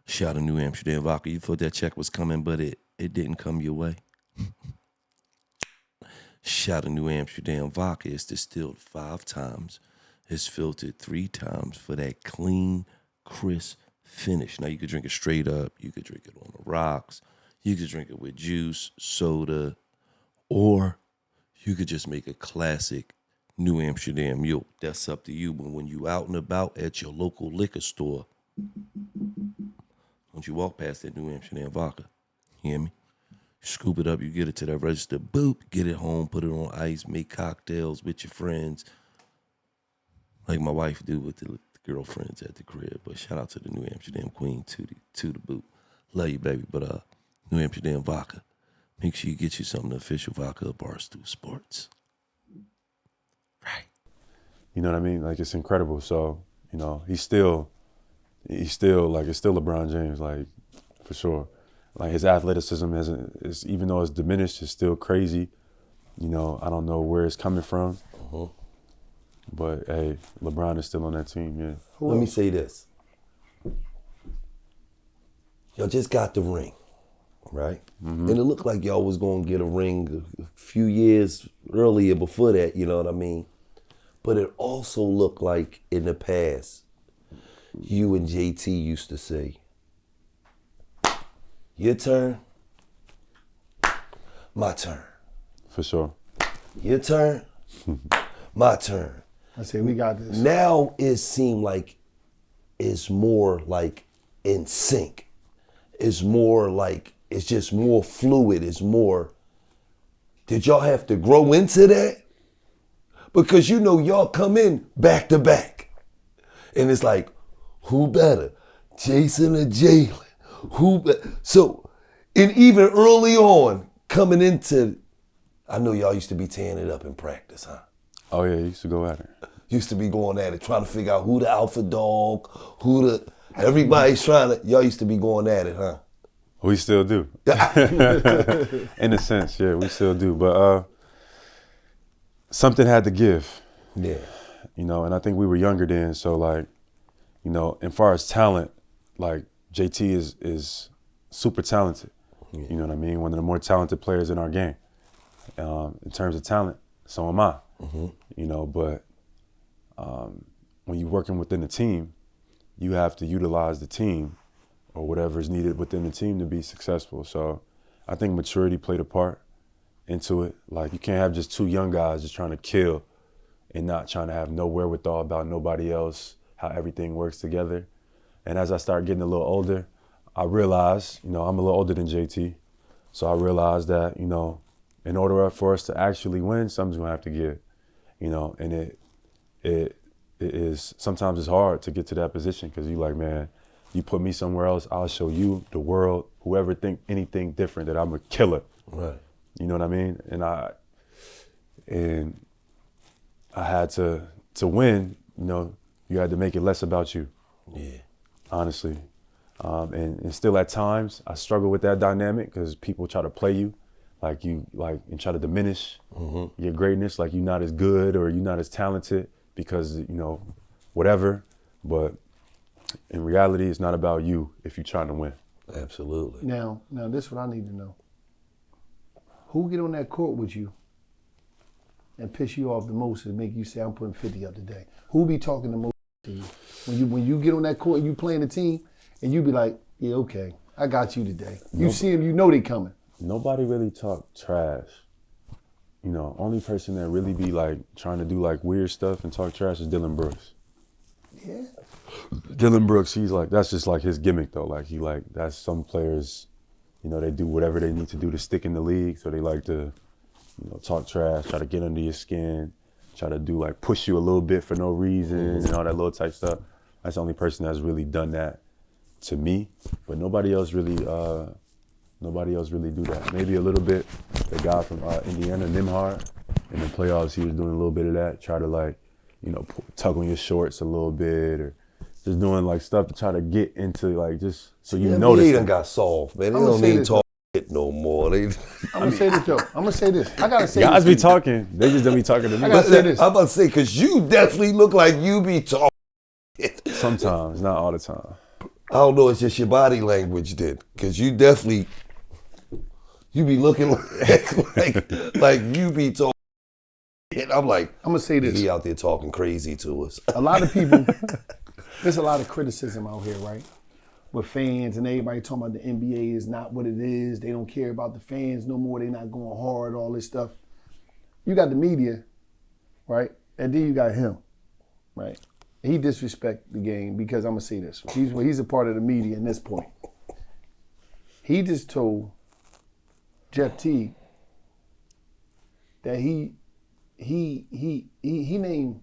Shot of New Amsterdam Vodka. You thought that check was coming, but it didn't come your way. Shot of New Amsterdam Vodka is distilled 5 times. It's filtered 3 times for that clean, crisp finish. Now, you could drink it straight up. You could drink it on the rocks. You could drink it with juice, soda, or you could just make a classic New Amsterdam Mule. That's up to you. But when you out and about at your local liquor store, don't you walk past that New Amsterdam Vodka. You hear me? Scoop it up, you get it to that register, boop, get it home, put it on ice, make cocktails with your friends, like my wife do with the girlfriends at the crib. But shout out to the New Amsterdam Queen, to the boot. Love you, baby. But New Amsterdam Vodka. Make sure you get you something official vodka of Barstool Sports. Right. You know what I mean? Like, it's incredible. So, you know, he's still it's still LeBron James, like, for sure. Like, his athleticism is even though it's diminished, it's still crazy. You know, I don't know where it's coming from. Uh-huh. But hey, LeBron is still on that team, yeah. Let me say this. Y'all just got the ring, right? Mm-hmm. And it looked like y'all was gonna get a ring a few years earlier before that, you know what I mean? But it also looked like in the past, you and JT used to say, your turn, my turn. For sure. Your turn, my turn. I say we got this. Now it seemed like it's more like in sync. It's more like, it's just more fluid. It's more, did y'all have to grow into that? Because you know y'all come in back to back. And it's like, who better? Jason or Jaylen? So, and even early on, coming into, I know y'all used to be tearing it up in practice, huh? Oh yeah, he used to go at it. Used to be going at it, trying to figure out who the alpha dog, everybody's trying to, y'all used to be going at it, huh? We still do. In a sense, yeah, we still do. But something had to give. Yeah. You know, and I think we were younger then, so like, you know, as far as talent, like JT is super talented. Yeah. You know what I mean? One of the more talented players in our game. In terms of talent, so am I. Mm-hmm. You know, but when you're working within a team, you have to utilize the team or whatever is needed within the team to be successful. So I think maturity played a part into it. Like, you can't have just 2 young guys just trying to kill and not trying to have no wherewithal about nobody else, how everything works together. And as I started getting a little older, I realized, you know, I'm a little older than JT. So I realized that, you know, in order for us to actually win, something's gonna have to give, you know, and it is, sometimes it's hard to get to that position because you like, man, you put me somewhere else, I'll show you, the world, whoever think anything different, that I'm a killer. Right. You know what I mean? And I had to win, you know, you had to make it less about you. Yeah. Honestly. And still at times I struggle with that dynamic because people try to play you and try to diminish your greatness, like you're not as good or you're not as talented because, you know, whatever. But in reality, it's not about you if you're trying to win. Absolutely. Now this is what I need to know. Who get on that court with you and piss you off the most and make you say, I'm putting 50 up today? Who be talking the most to you? When you get on that court and you playing the team and you be like, yeah, okay, I got you today. You see them, you know they coming. Nobody really talk trash. only person that really be like trying to do like weird stuff and talk trash is Dillon Brooks. Yeah. Dillon Brooks, he's like, that's just like his gimmick though. Like that's some players, they do whatever they need to do to stick in the league. So they like to, talk trash, try to get under your skin, try to do like push you a little bit for no reason and all that little type stuff. That's the only person that's really done that to me. But nobody else really do that. Maybe a little bit. The guy from Indiana, Nimhard, in the playoffs, he was doing a little bit of that. Try to like, tug on your shorts a little bit, or just doing like stuff to try to get into like just so you notice. They done got soft, man. They don't need talk shit no more. I'm gonna say this, though. I'm gonna say this. I gotta say guys this. be talking. They just don't be talking to me. I gotta say this. I'm about to say, because you definitely look like you be talking. Sometimes, not all the time. I don't know, it's just your body language then. Because you definitely, you be looking like you be talking. And I'm like, I'm gonna say this. He out there talking crazy to us. A lot of people, there's a lot of criticism out here, right? With fans and everybody talking about the NBA is not what it is. They don't care about the fans no more. They're not going hard, all this stuff. You got the media, right? And then you got him, right? He disrespect the game because I'm gonna say this. He's a part of the media in this point. He just told Jeff Teague that he named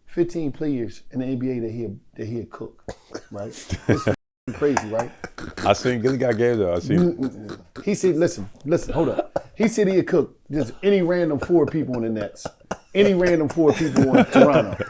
15 players in the NBA that he'll cook, right? It's crazy, right? I seen Gillie got game though. I seen. He said, listen, hold up. He said he'd cook just any random 4 people on the Nets, any random 4 people on Toronto.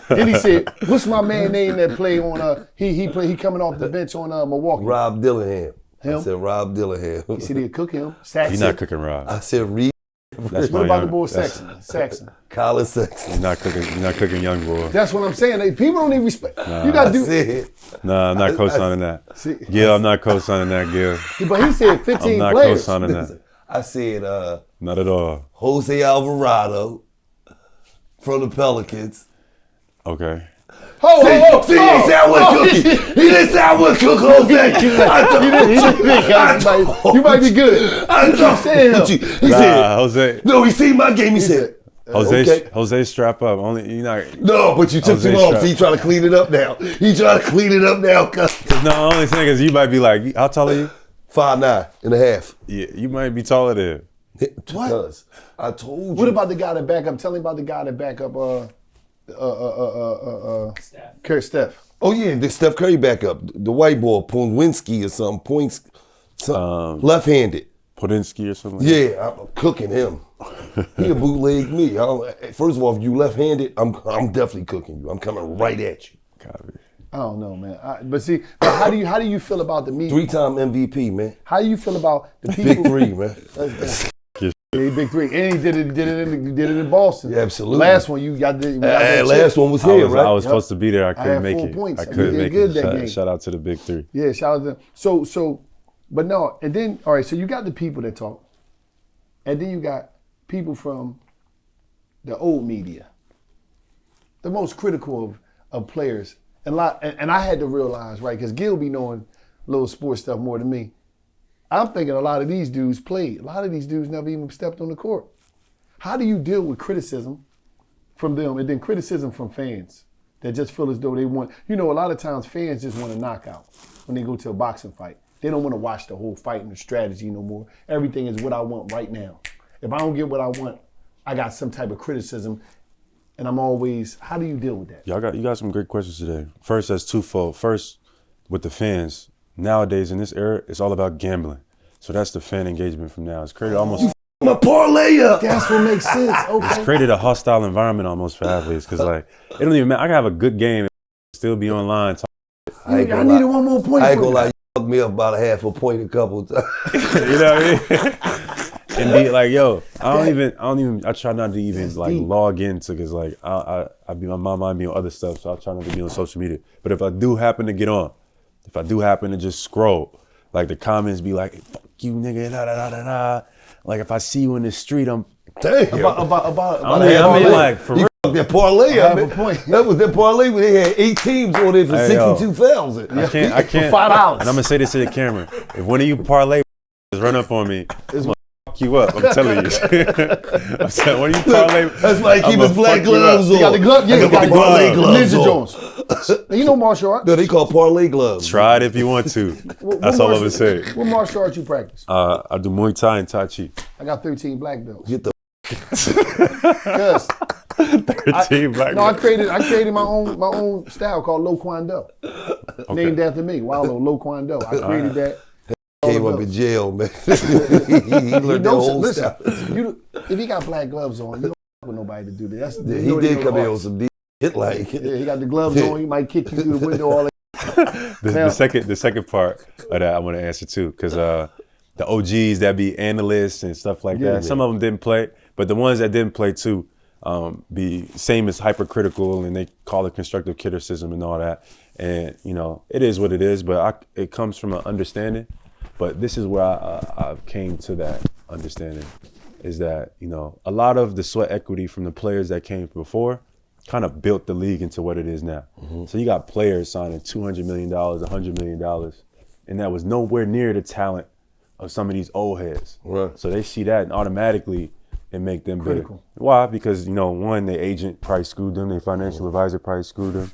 Then he said, what's my man name that play on he coming off the bench on Milwaukee? Rob Dillingham. Him? I said Rob Dillingham. He said he'd cook him. He's not cooking Rob. I said Reed. That's What about the boy Saxon? Colin Sexton. He's not cooking young boy. That's what I'm saying. People don't even respect. You gotta do. Nah, I'm not co-signing that. Gil, I'm not co-signing that, Gil. But he said 15 I'm not players. co-signing that. I said Not at all. Jose Alvarado from the Pelicans. Okay. He didn't sound what cookie. He didn't sound what cook Jose. You might be good. I told you. He said, Jose. no, he seen my game. He said, okay. Jose, strap up. Only you not. No, but you took too long. He trying to clean it up now. Cuz. No, only thing is you might be like, how tall are you? 5'9.5". Yeah, you might be taller than. What? I told you. What about the guy that back up? Tell me about the guy that back up Steph. Oh yeah, the Steph Curry backup, the white boy, Poinski or something, left-handed. Podinski or something. Yeah, I'm cooking him. He a bootleg me. First of all, if you left-handed, I'm definitely cooking you. I'm coming right at you. Copy. I don't know, man. But how do you feel about the media? 3-time MVP, man. How do you feel about the people? Big 3, man. Yeah, big 3, and he did it in Boston. Yeah, absolutely. Last one you got the last one was here, right? I was supposed to be there. I couldn't make it. Points. I couldn't make good it. That game. Shout out to the big 3. Yeah, shout out to them. So, but no, and then all right. So you got the people that talk, and then you got people from the old media, the most critical of players, and I had to realize, right, because Gil be knowing little sports stuff more than me. I'm thinking a lot of these dudes played. A lot of these dudes never even stepped on the court. How do you deal with criticism from them and then criticism from fans that just feel as though they want, a lot of times fans just want a knockout when they go to a boxing fight. They don't want to watch the whole fight and the strategy no more. Everything is what I want right now. If I don't get what I want, I got some type of criticism, and I'm always, how do you deal with that? You got some great questions today. First, that's twofold. First, with the fans, nowadays in this era, it's all about gambling. So that's the fan engagement from now. It's created almost. My parlay up. That's what makes sense. Okay. It's created a hostile environment almost for athletes because it don't even matter. I can have a good game and still be online. I needed one more point. I ain't gonna lie, you fucked me up about a half a point a couple of times. You know what I mean? And be like, yo, I try not to even log into because my mind be on other stuff, so I try not to be on social media. But if I do happen to get on, if I do happen to just scroll, like the comments be like, fuck you nigga, da da da da da. Like if I see you in the street, I'm damn. About I mean like for real. That parlay, I have a point. That was that parlay where they had 8 teams on there for 62,000. I can't for $5. And I'm gonna say this to the camera. If one of you parlay run up on me, it's gonna fuck fuck you up. I'm telling you. I'm saying, when you parlay, That's why he keep his black gloves on. You got the glove? Yeah, I you got got parlay gloves Ninja on. Jones. You know martial arts? No, they call parlay gloves. try it if you want to. That's all I'm gonna say. What martial arts you practice? I do Muay Thai and Tai Chi. I got 13 black belts. Get the Cuz 13 black no, I belts. created my own style called Lo Quan Do. Named after me, Wallo, Lo Quan Do. I created that. came up in jail, man. he learned that whole listen, style. if he got black gloves on, you don't with nobody to do that. That's, Yeah, you he know did the come in art. on some deep shit like. Yeah, he got the gloves on. He might kick you through the window. All that. The second part of that I want to answer too, because the OGs that be analysts and stuff like that, some of them didn't play, but the ones that didn't play too, be same as hypercritical, and they call it constructive criticism and all that. And you know, it is what it is, but it comes from an understanding. But this is where I came to that understanding, is that, you know, a lot of the sweat equity from the players that came before kind of built the league into what it is now. Mm-hmm. So you got players signing $200 million, $100 million, and that was nowhere near the talent of some of these old heads. Right. So they see that and automatically it make them Critical. big. Why? Because, you know, one, their agent probably screwed them, their financial advisor probably screwed them.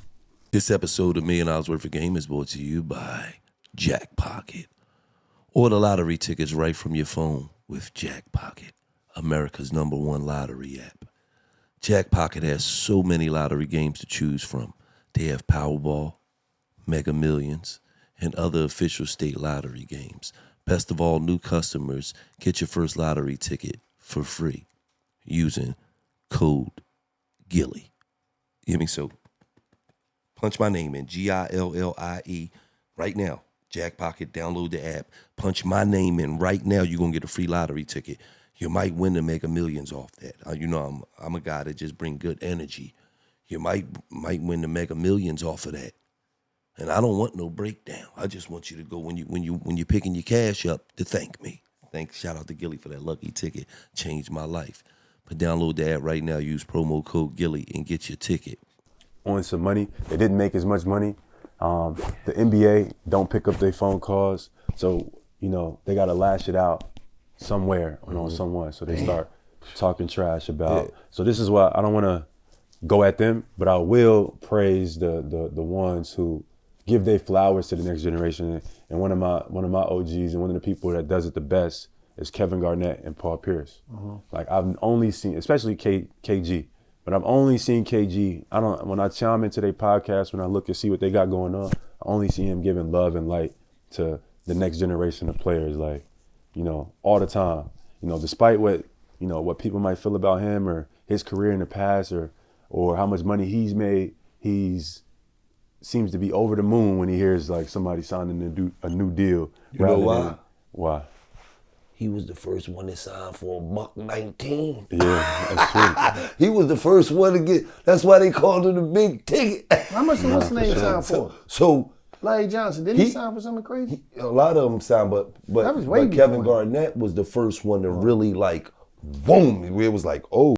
This episode of $1 Million Worth of Game is brought to you by Jack Pocket. Order lottery tickets right from your phone with Jack Pocket, America's #1 lottery app. Jack Pocket has so many lottery games to choose from. They have Powerball, Mega Millions, and other official state lottery games. Best of all, new customers get your first lottery ticket for free using code Gillie. You hear me? So punch my name in, Gillie, right now. Jack Pocket, download the app. Punch my name in right now. You're going to get a free lottery ticket. You might win the Mega Millions off that. You know, I'm a guy that just bring good energy. You might win the Mega Millions off of that. And I don't want no breakdown. I just want you to go when you're picking your cash up to thank me. Shout out to Gillie for that lucky ticket. Changed my life. But download the app right now. Use promo code Gillie and get your ticket. On some money. They didn't make as much money. The NBA don't pick up their phone calls. So, you know, they got to lash it out somewhere on someone. So they start talking trash about. Yeah. So this is why I don't want to go at them, but I will praise the ones who give their flowers to the next generation. And one of my OGs and one of the people that does it the best is Kevin Garnett and Paul Pierce. Like I've only seen, especially KG. But I've only seen KG. When I chime into their podcast, when I look and see what they got going on, I only see him giving love and light to the next generation of players, like, you know, all the time. You know, despite what people might feel about him or his career in the past or how much money he's made, seems to be over the moon when he hears like somebody signing a new deal. You know why? Why? He was the first one to sign for $1.19. Yeah, that's true. He was the first one to get. That's why they called him the big ticket. How much what's the name signed for? So Larry Johnson, didn't he sign for something crazy? A lot of them signed, but Kevin Garnett was the first one to really like, boom, where it was like, oh,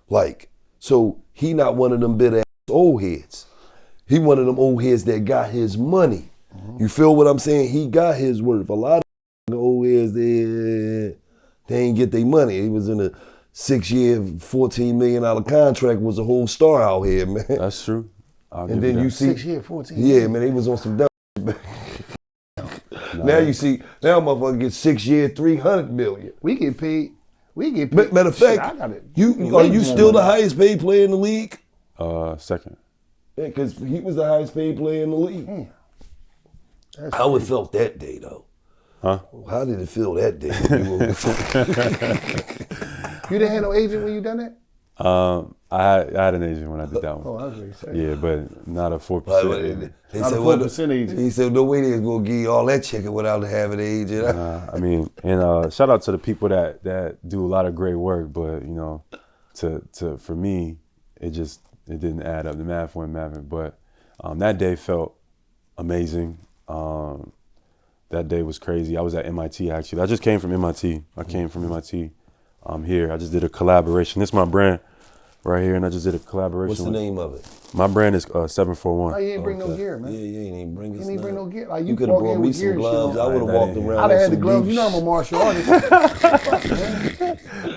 like, so he not one of them bitter ass old heads. He one of them old heads that got his money. You feel what I'm saying? He got his worth. A lot of old heads, they ain't get their money. He was in a 6-year, $14 million contract, was a whole star out here, man. That's true. And then you see 6 year, 14. Yeah, man, they was on some dumb shit. Now you see, now motherfucker get 6 year, $300 million. We get paid. Matter of fact, are you still the highest paid player in the league? Second. Yeah, because he was the highest paid player in the league. How it felt that day, though? Huh? How did it feel that day? You didn't have no agent when you done that? I had an agent when I did that one. Oh, I was ready to say. Yeah, but not a 4%. They Not said, a 4% agent. He said, no way they was going to give you all that chicken without having an agent. I mean, and shout out to the people that do a lot of great work, but, you know, for me, it didn't add up. The math wasn't mathing. But that day felt amazing. That day was crazy. I was at MIT, actually. I just came from MIT. I came from MIT here. I just did a collaboration. This is my brand. right here, and I just did a collaboration. What's the name of it? My brand is 741. Oh, you ain't bring no gear, man. Yeah, you ain't even bring us. You ain't bring no gear. Like You could have walk brought in me with some gear and shit gloves. on. I would have walked around. I'd have had the some gloves. deep You know I'm a martial artist.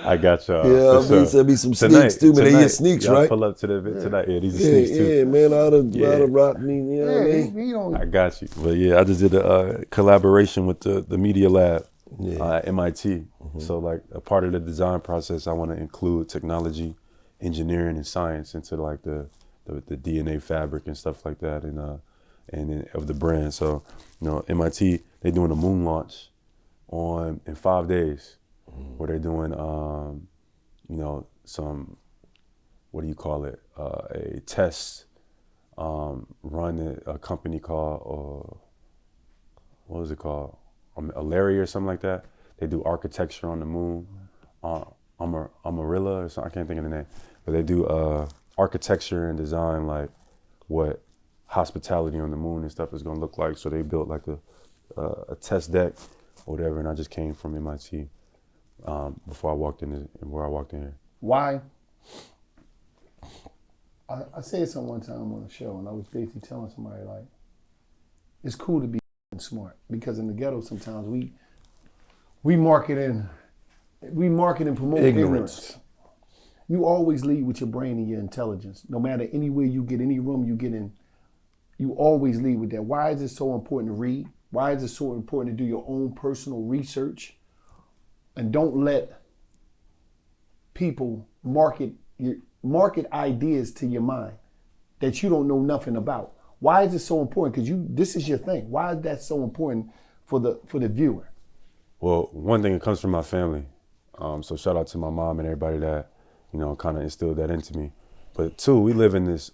I got y'all. Yeah, For sure. send me some sneaks too, man. They your sneaks, y'all right? pull up to the event tonight. Yeah, these are sneaks too. Yeah, man. I'd have rocked me. You know what I Yeah, mean? he don't. I got you. But yeah, I just did a collaboration with the Media Lab at MIT. So like a part of the design process, I want to include technology, engineering, and science into like the DNA fabric and stuff like that, and of the brand. So you know, MIT, they're doing a moon launch in 5 days, where they're doing you know, some, what do you call it, a test run at a company called, what was it called, Alaria or something like that. They do architecture on the moon, Amarilla or something, I can't think of the name, but they do architecture and design, like what hospitality on the moon and stuff is gonna look like. So they built like a test deck or whatever, and I just came from MIT before I walked in where I walked in here. Why? I said something one time on a show, and I was basically telling somebody, like, it's cool to be smart, because in the ghetto sometimes we market and promote ignorance. You always lead with your brain and your intelligence. No matter anywhere you get, any room you get in, you always lead with that. Why is it so important to read? Why is it so important to do your own personal research? And don't let people market ideas to your mind that you don't know nothing about. Why is it so important? Because this is your thing. Why is that so important for the viewer? Well, one thing, it comes from my family. So shout out to my mom and everybody that, you know, kind of instilled that into me. But two, we live in this,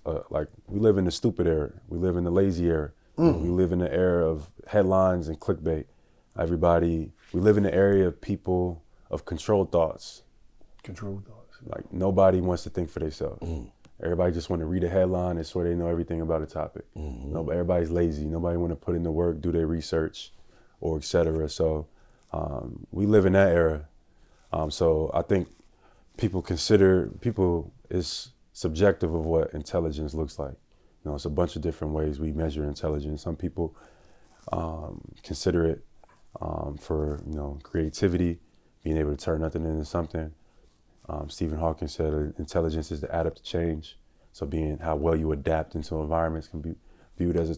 we live in the stupid era. We live in the lazy era. We live in the era of headlines and clickbait. We live in the area of people of controlled thoughts. Controlled thoughts. Like nobody wants to think for themselves. Everybody just want to read a headline and swear they know everything about a topic. No, but everybody's lazy. Nobody want to put in the work, do their research, or et cetera. So we live in that era. So I think people is subjective of what intelligence looks like. You know, it's a bunch of different ways we measure intelligence. Some people consider it for, you know, creativity, being able to turn nothing into something. Stephen Hawking said intelligence is the adapt to change. So being how well you adapt into environments can be viewed as a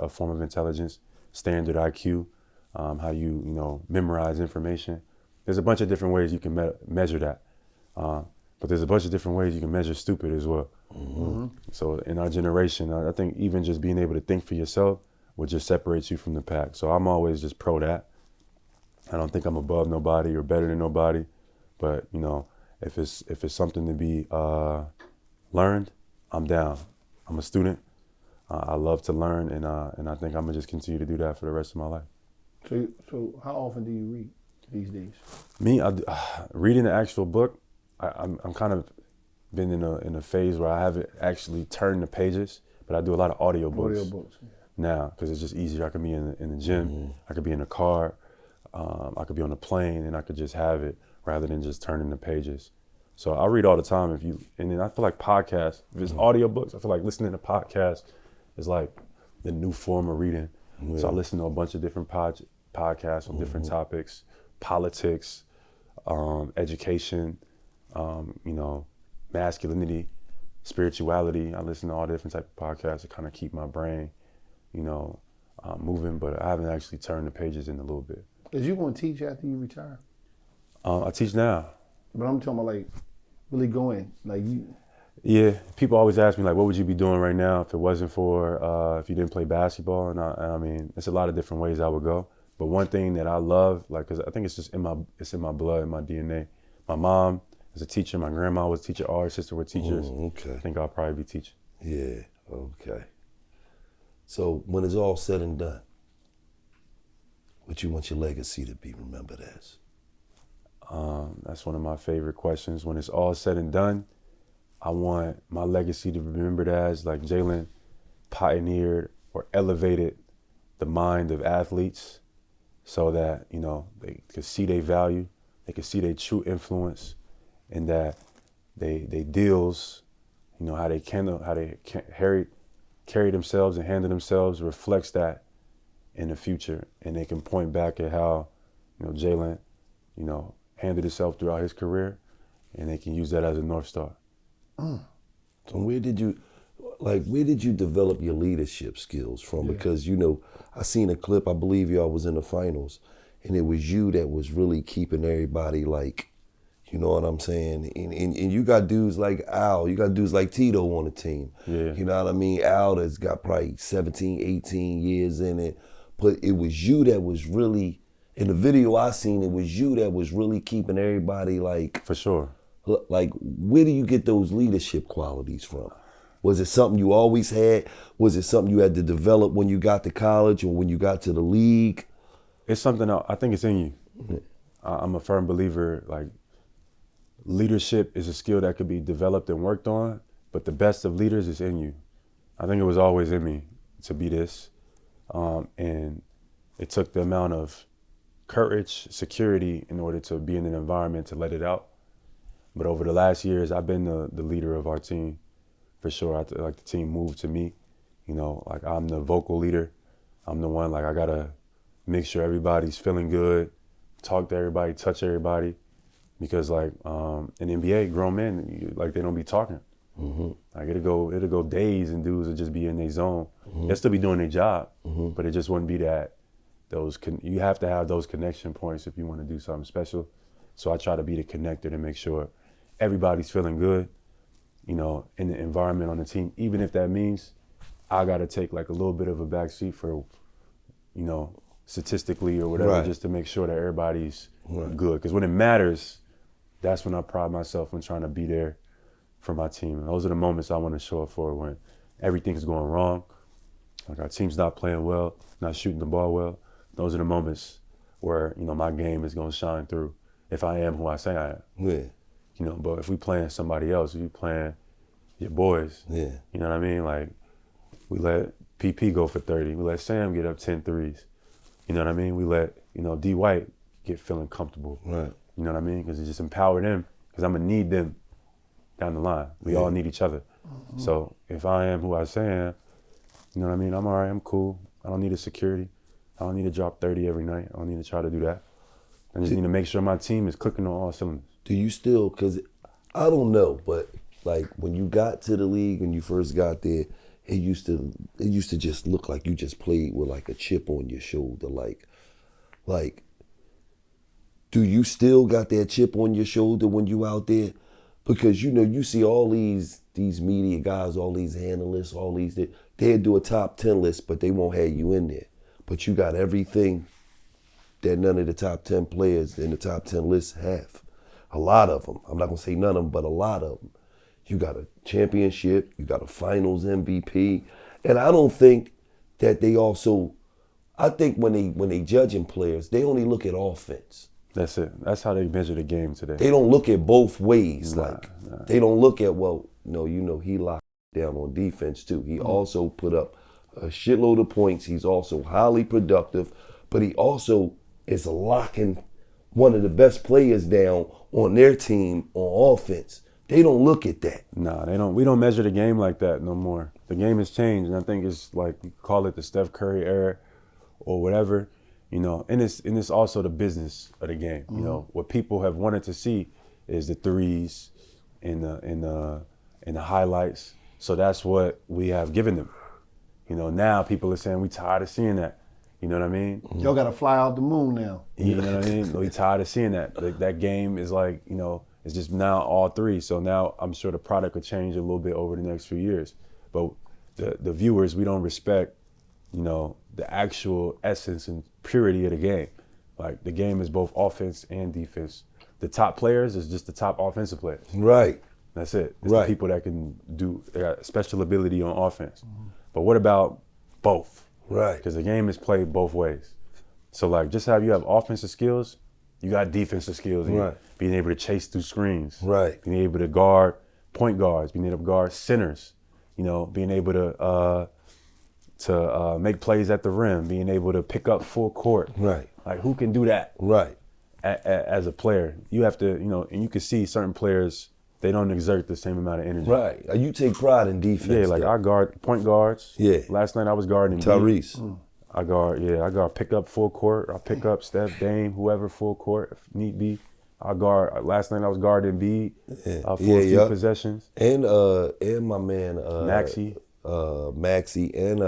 form of intelligence. Standard IQ, how you memorize information. There's a bunch of different ways you can measure that. But there's a bunch of different ways you can measure stupid as well. So in our generation, I think even just being able to think for yourself would just separate you from the pack. So I'm always just pro that. I don't think I'm above nobody or better than nobody, but you know, if it's something to be learned, I'm down. I'm a student. I love to learn, and I think I'm gonna just continue to do that for the rest of my life. So how often do you read these days? Me, reading the actual book, I'm kind of been in a phase where I haven't actually turned the pages, but I do a lot of audiobooks now because it's just easier. I could be in the gym, I could be in a car, I could be on a plane, and I could just have it rather than just turning the pages. So I read all the time. And then I feel like podcasts, if it's audiobooks, I feel like listening to podcasts is like the new form of reading. So I listen to a bunch of different podcasts on different topics, politics, education, masculinity, spirituality. I listen to all different types of podcasts to kind of keep my brain, moving, but I haven't actually turned the pages in a little bit. Is you going to teach after you retire? I teach now. But I'm talking about like really going, like you. Yeah, people always ask me like, what would you be doing right now if it wasn't for, if you didn't play basketball? And I mean, it's a lot of different ways I would go. But one thing that I love, like, cause I think it's just in my blood, in my DNA. My mom is a teacher. My grandma was a teacher. All her sisters were teachers. Okay. I think I'll probably be teaching. Yeah. Okay. So when it's all said and done, what you want your legacy to be remembered as? That's one of my favorite questions. When it's all said and done, I want my legacy to be remembered as like Jaylen pioneered or elevated the mind of athletes so that, they could see their value, they could see their true influence, and that they deals, you know, how they carry themselves and handle themselves reflects that in the future, and they can point back at how, you know, Jaylen, you know, handled himself throughout his career, and they can use that as a North Star. So where did you develop your leadership skills from? Yeah. Because, you know, I seen a clip, I believe y'all was in the finals, and it was you that was really keeping everybody like, you know what I'm saying? And you got dudes like Al, you got dudes like Tito on the team. Yeah. You know what I mean? Al has got probably 17, 18 years in it, but it was you that was really, in the video I seen, it was you that was really keeping everybody like. For sure. Like, where do you get those leadership qualities from? Was it something you always had? Was it something you had to develop when you got to college or when you got to the league? It's something I think it's in you. Mm-hmm. I'm a firm believer, like, leadership is a skill that could be developed and worked on, but the best of leaders is in you. I think it was always in me to be this. And it took the amount of courage, security in order to be in an environment to let it out. But over the last years, I've been the leader of our team, for sure. Like, the team moved to me, you know, like, I'm the vocal leader. I'm the one, like, I gotta make sure everybody's feeling good, talk to everybody, touch everybody. Because, like, in NBA, grown men, like, they don't be talking. Mm-hmm. Like, it'll go days and dudes will just be in their zone. Mm-hmm. They'll still be doing their job, mm-hmm. but it just wouldn't be that. You have to have those connection points if you want to do something special. So I try to be the connector to make sure everybody's feeling good, you know, in the environment on the team, even if that means I got to take, like, a little bit of a backseat for, you know, statistically or whatever, right. Just to make sure that everybody's right. Good. Because when it matters, that's when I pride myself in trying to be there for my team. And those are the moments I want to show up for, when everything's going wrong, like our team's not playing well, not shooting the ball well. Those are the moments where, you know, my game is going to shine through if I am who I say I am. Yeah. You know, but if we playing somebody else, if you playing your boys, yeah. You know what I mean? Like, we let PP go for 30. We let Sam get up 10 threes. You know what I mean? We let, you know, D White get feeling comfortable. Right. You know what I mean? Because it just empower them, because I'm going to need them down the line. We all need each other. Mm-hmm. So if I am who I say I am, you know what I mean? I'm all right, I'm cool. I don't need a security. I don't need to drop 30 every night. I don't need to try to do that. I just need to make sure my team is clicking on all cylinders. Do you still, because I don't know, but like when you got to the league, when you first got there, it used to just look like you just played with like a chip on your shoulder. Like, do you still got that chip on your shoulder when you out there? Because, you know, you see all these media guys, all these analysts, all these, they'll do a top 10 list, but they won't have you in there. But you got everything that none of the top 10 players in the top 10 list have. A lot of them. I'm not going to say none of them, but a lot of them. You got a championship, you got a finals MVP. And I don't think that they also, I think when they judging players, they only look at offense. That's it. That's how they measure the game today. They don't look at both ways. Nah. They don't look at, well, no, you know, he locked down on defense too. He also put up a shitload of points. He's also highly productive, but he also is locking one of the best players down on their team on offense. They don't look at that. Nah, they don't. We don't measure the game like that no more. The game has changed, and I think it's like, you call it the Steph Curry era or whatever, you know. And it's also the business of the game. Mm-hmm. You know, what people have wanted to see is the threes and the highlights. So that's what we have given them. You know, now people are saying we tired of seeing that. You know what I mean? Y'all got to fly out the moon now. You know what I mean? We tired of seeing that. That game is like, you know, it's just now all three. So now I'm sure the product will change a little bit over the next few years. But the viewers, we don't respect, you know, the actual essence and purity of the game. Like, the game is both offense and defense. The top players is just the top offensive players. Right. That's it. It's the people that can they got special ability on offense. Mm-hmm. But what about both? Right. Because the game is played both ways. So, like, just how you have offensive skills, you got defensive skills. Right. Being able to chase through screens. Right. Being able to guard point guards, being able to guard centers, you know, being able to make plays at the rim, being able to pick up full court. Right. Like, who can do that? Right. As a player, you have to, you know, and you can see certain players they don't exert the same amount of energy. Right. You take pride in defense. Yeah, like though. I guard point guards. Yeah. Last night I was guarding Tyrese. I guard pick up full court. I pick up Steph, Dame, whoever full court if need be. I guard. Last night I was guarding Embiid for a few possessions. And my man Maxey, and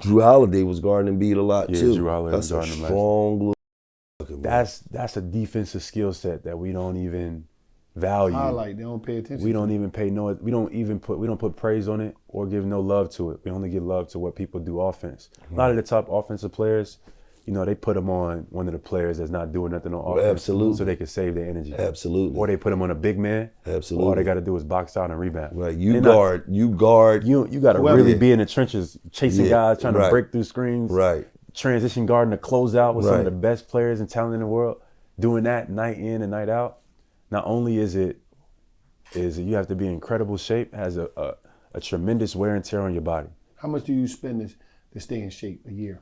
Drew Holiday was guarding Embiid a lot too. Drew Holiday That's was guarding a strong little. That's a defensive skill set that we don't even value. Highlight. They don't pay attention. We don't even pay no. We don't put praise on it or give no love to it. We only give love to what people do offense. A lot of the top offensive players, they put them on one of the players that's not doing nothing on offense. Absolutely. So they can save their energy. Absolutely. Or they put them on a big man. Absolutely. All they got to do is box out and rebound. Right. You guard. You got to really be in the trenches, chasing guys, trying to break through screens. Right. Transition guarding to close out with some of the best players and talent in the world. Doing that night in and night out. Not only is it you have to be in incredible shape, has a tremendous wear and tear on your body. How much do you spend to stay in shape a year?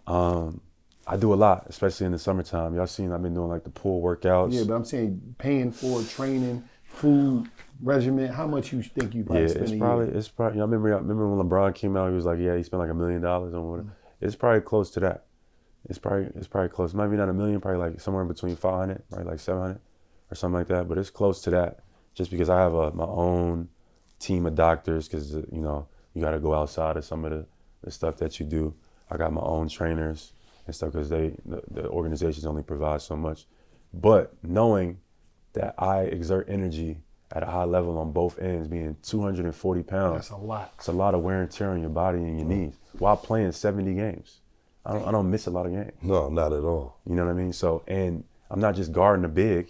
I do a lot, especially in the summertime. Y'all seen I've been doing like the pool workouts. Yeah, but I'm saying paying for training, food, regimen. How much you think you probably spend a year? It's probably. I remember when LeBron came out, he was like, he spent like $1 million on whatever. It's probably close to that. It's probably close. Maybe not $1 million, probably like somewhere in between 500, probably like 700 or something like that. But it's close to that. Just because I have my own team of doctors, because you got to go outside of some of the stuff that you do. I got my own trainers and stuff because the organizations only provide so much. But knowing that I exert energy at a high level on both ends, being 240 pounds, that's a lot. It's a lot of wear and tear on your body and your knees while playing 70 games. I don't miss a lot of games. No, not at all. You know what I mean? So, and I'm not just guarding a big.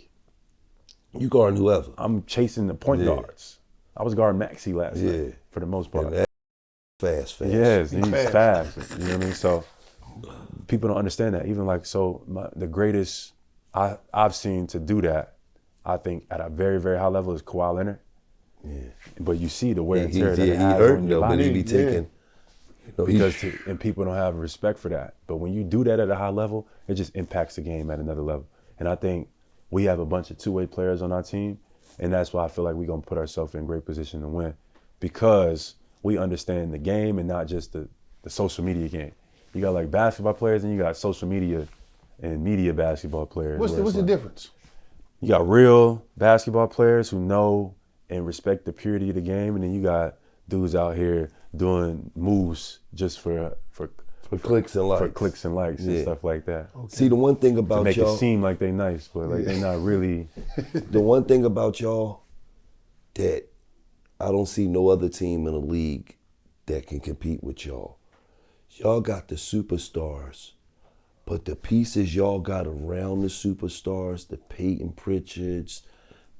You guarding whoever. I'm chasing the point guards. I was guarding Maxey last night for the most part. And fast. Yes, he's fast. You know what I mean? So people don't understand that. Even like, the greatest I've seen to do that, I think at a very, very high level is Kawhi Leonard. Yeah. But you see the wear and tear that he has on your body. But he be taking. And people don't have respect for that. But when you do that at a high level, it just impacts the game at another level. And I think we have a bunch of two-way players on our team, and that's why I feel like we're going to put ourselves in great position to win, because we understand the game and not just the social media game. You got like basketball players and you got social media and media basketball players. What's the difference? You got real basketball players who know and respect the purity of the game, and then you got dudes out here doing moves just for clicks and likes. And stuff like that. Okay. See, the one thing about to make y'all, it seem like they nice, but like they not really. The one thing about y'all that I don't see no other team in the league that can compete with y'all. Y'all got the superstars, but the pieces y'all got around the superstars, the Peyton Pritchards,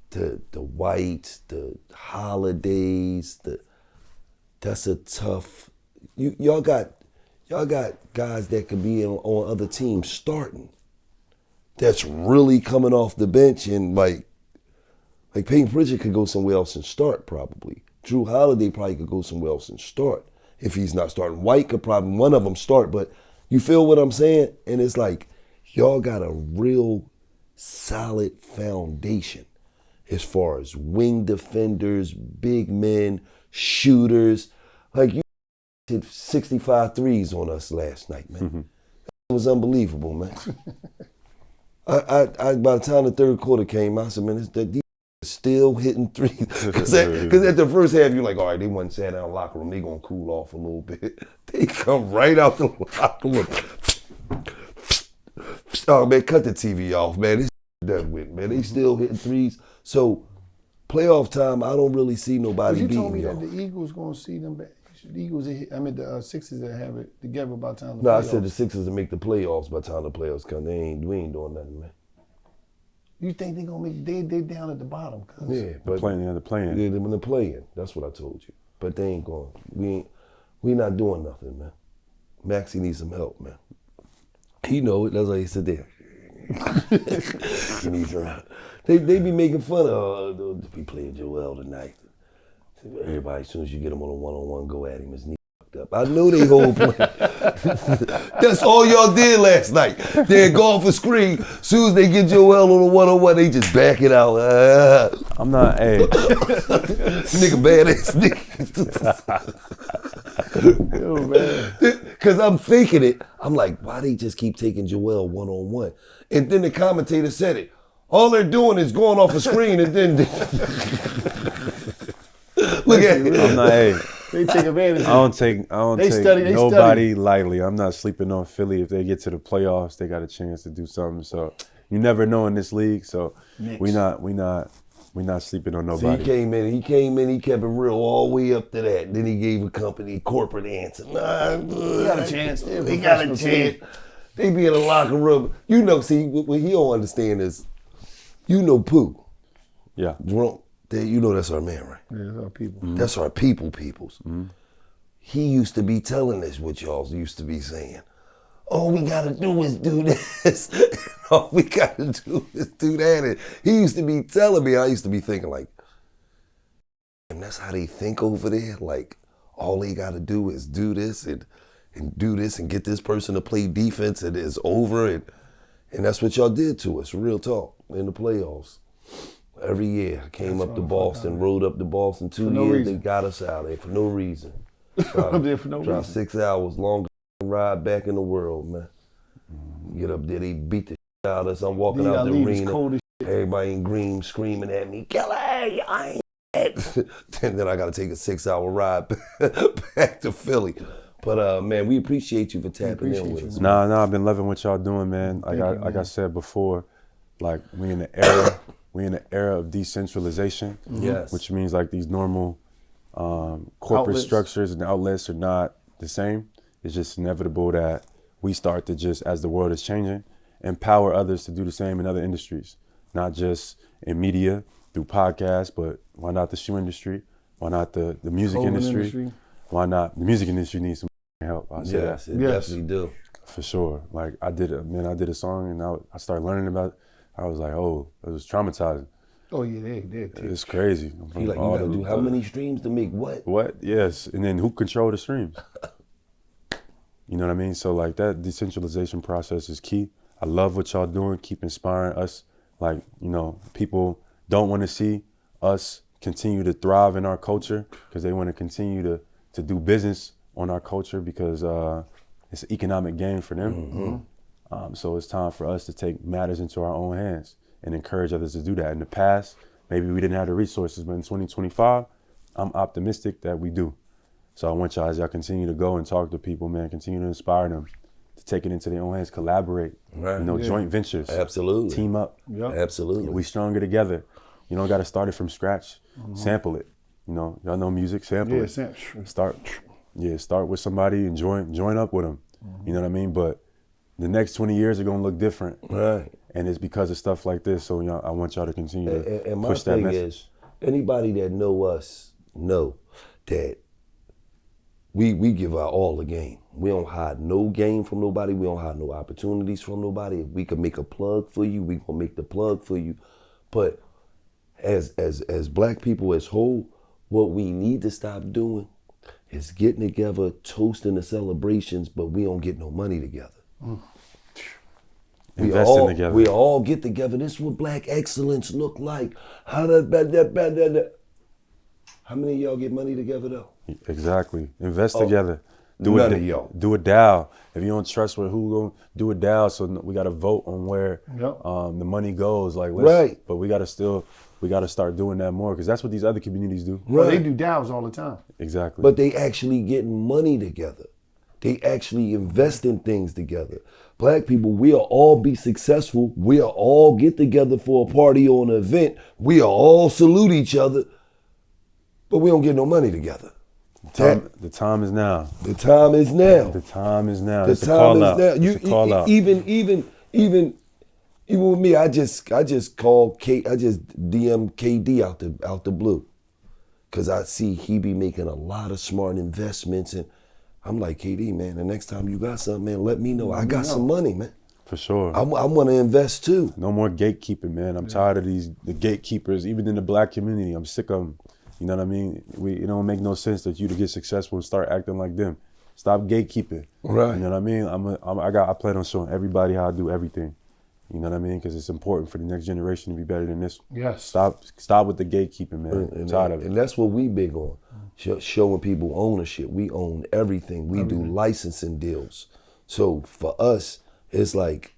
the Whites, the Holidays, that's a tough. Y'all got guys that could be on other teams starting. That's really coming off the bench, and like Peyton Pritchard could go somewhere else and start probably. Drew Holiday probably could go somewhere else and start if he's not starting. White could probably one of them start, but you feel what I'm saying? And it's like y'all got a real solid foundation as far as wing defenders, big men, shooters. Like you hit 65 threes on us last night, man. Mm-hmm. It was unbelievable, man. I by the time the third quarter came, I said, man, these still hitting threes. Because at the first half, you're like, all right, they wasn't sat down in the locker room. They gonna cool off a little bit. They come right out the locker room. Oh, man, cut the TV off, man. This done with, man. They still hitting threes. So playoff time, I don't really see nobody beating y'all. You told me that the Eagles gonna see them back. The Eagles, the Sixers that have it together by the time the playoffs. I said the Sixers to make the playoffs by the time the playoffs come. We ain't doing nothing, man. You think they gonna make? They down at the bottom, cuz. Yeah, but they're playing. Yeah, they're playing. That's what I told you. But they ain't going. We not doing nothing, man. Maxie needs some help, man. He know it. That's why he sit there. He needs some help. They be making fun of we playing Joel tonight. Everybody, as soon as you get him on a one-on-one, go at him. His knee fucked fucked up. I know they whole plan. That's all y'all did last night. They go off a screen. As soon as they get Joel on the 101, they just back it out. I'm not, hey. Nigga, badass nigga. Yo, man. Because I'm thinking it. I'm like, why they just keep taking Joel one-on-one? And then the commentator said it. All they're doing is going off a screen and then look at it. I'm not, hey. They take advantage. I don't take They nobody study. lightly. I'm not sleeping on Philly. If they get to the playoffs, they got a chance to do something. So you never know in this league. So we not sleeping on So nobody. he came in, he kept it real all the way up to that. Then he gave a company corporate answer. Nah, They got a chance. They got a chance. They be in the locker room. You know, see, what he don't understand is, you know Pooh, Yeah. drunk. You know that's our man, right? Yeah, that's our people. Mm-hmm. That's our peoples. He used to be telling us what y'all used to be saying. All we gotta do is do this. All we gotta do is do that. And he used to be telling me, I used to be thinking like, and that's how they think over there. Like, all they gotta do is do this and do this and get this person to play defense and it's over. And that's what y'all did to us, real talk, in the playoffs. Every year, I came up to Boston, rode up to Boston 2 no years, reason. they got us out there for no reason. Up there for no Drive reason. 6 hours, longest ride back in the world, man. Get up there, they beat the shit out of us. I'm walking out the arena. Cold as Everybody in green screaming at me, Gillie, I ain't dead. Then I got to take a 6 hour ride back to Philly. But man, we appreciate you for tapping in with us. Nah, I've been loving what y'all doing, man. Like I said before, like we in the era of decentralization. Yes. Which means like these normal corporate Outlets. structures and outlets are not the same. It's just inevitable that we start to just, as the world is changing, empower others to do the same in other industries, not just in media through podcasts, but why not the shoe industry? Why not the music industry? Why not the music industry needs some help? I say Yes, that it definitely do. for sure. Like I did a song and I started learning about it. I was like, oh, it was traumatizing. Oh yeah, they. It's crazy. He like, you gotta do how many streams to make what? What? Yes. And then who control the streams? You know what I mean? So like that decentralization process is key. I love what y'all doing. Keep inspiring us. Like, you know, people don't want to see us continue to thrive in our culture because they want to continue to do business on our culture because it's an economic gain for them. So it's time for us to take matters into our own hands and encourage others to do that. In the past, maybe we didn't have the resources, but in 2025, I'm optimistic that we do. So I want y'all, as y'all continue to go and talk to people, man, continue to inspire them to take it into their own hands, collaborate, Right. joint ventures. Absolutely. Team up. Absolutely. We stronger together. You don't got to start it from scratch. Sample it. Y'all know music, sample it. Start with somebody and join up with them. You know what I mean? But the next 20 years are going to look different. Right. And it's because of stuff like this. So I want y'all to continue to And my push that thing message. is, anybody that know us know that we give our all the game. We don't hide no game from nobody. We don't hide no opportunities from nobody. If we can make a plug for you, we gonna make the plug for you. But as black people as whole, what we need to stop doing is getting together, toasting the celebrations, but we don't get no money together. Investing together. We all get together. This is what black excellence look like. How many of y'all get money together though? Exactly. Invest together. None of y'all. Do a DAO. If you don't trust who going do a DAO, so we got to vote on where the money goes. Like, Right. But we got to start doing that more because that's what these other communities do. Well, they do DAOs all the time. Exactly. But they actually getting money together. They actually invest in things together. Black people, we'll all be successful. We'll all get together for a party or an event. We'll all salute each other, but we don't get no money together. the time is now. The time is now. The time is now. The It's a time call is out. now. It's a call out. Even with me, I just DM KD out the blue, cause I see he be making a lot of smart investments, and I'm like, KD, man, the next time you got something, man, let me know. I got some money, man. For sure. I want to invest too. No more gatekeeping, man. I'm tired of the gatekeepers, even in the black community. I'm sick of them. You know what I mean? It don't make no sense that you to get successful and start acting like them. Stop gatekeeping. Right. You know what I mean? I plan on showing everybody how I do everything. You know what I mean? Because it's important for the next generation to be better than this. Yes. Stop with the gatekeeping, man. I'm tired of it. And that's what we big on, showing people ownership. We own everything. We do licensing deals. So for us, it's like,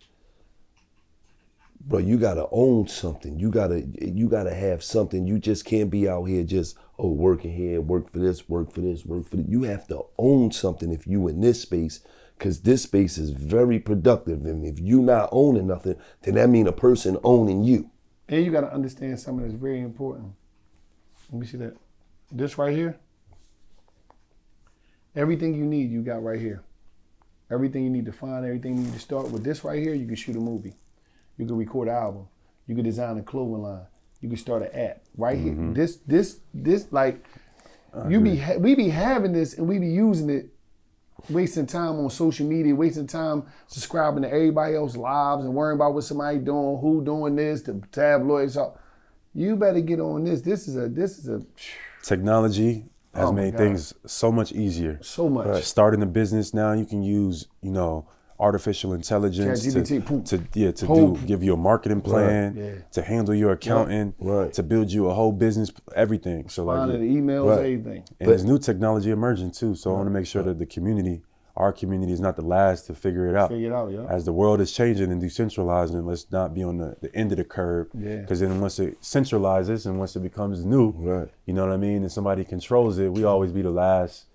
bro, you gotta own something. You gotta have something. You just can't be out here just, working here, work for this, work for this, work for that. You have to own something if you in this space, because this space is very productive. And if you not owning nothing, then that mean a person owning you. And you got to understand something that's very important. Let me see that. This right here, everything you need, you got right here. Everything you need to find, everything you need to start with. This right here, you can shoot a movie. You can record an album. You can design a clothing line. You can start an app. Right here, this like, we be having this and we be using it, wasting time on social media, wasting time subscribing to everybody else's lives and worrying about what somebody doing, who doing this, the tabloids. You better get on this. This is a Technology has made things so much easier. So much. Right. Starting a business now, you can use, artificial intelligence to give you a marketing plan, to handle your accounting, to build you a whole business, everything. So like emails, everything. And there's new technology emerging too. So I want to make sure that our community is not the last to figure it out. As the world is changing and decentralizing, let's not be on the end of the curve. Because then once it centralizes and once it becomes new, you know what I mean, and somebody controls it, we always be the last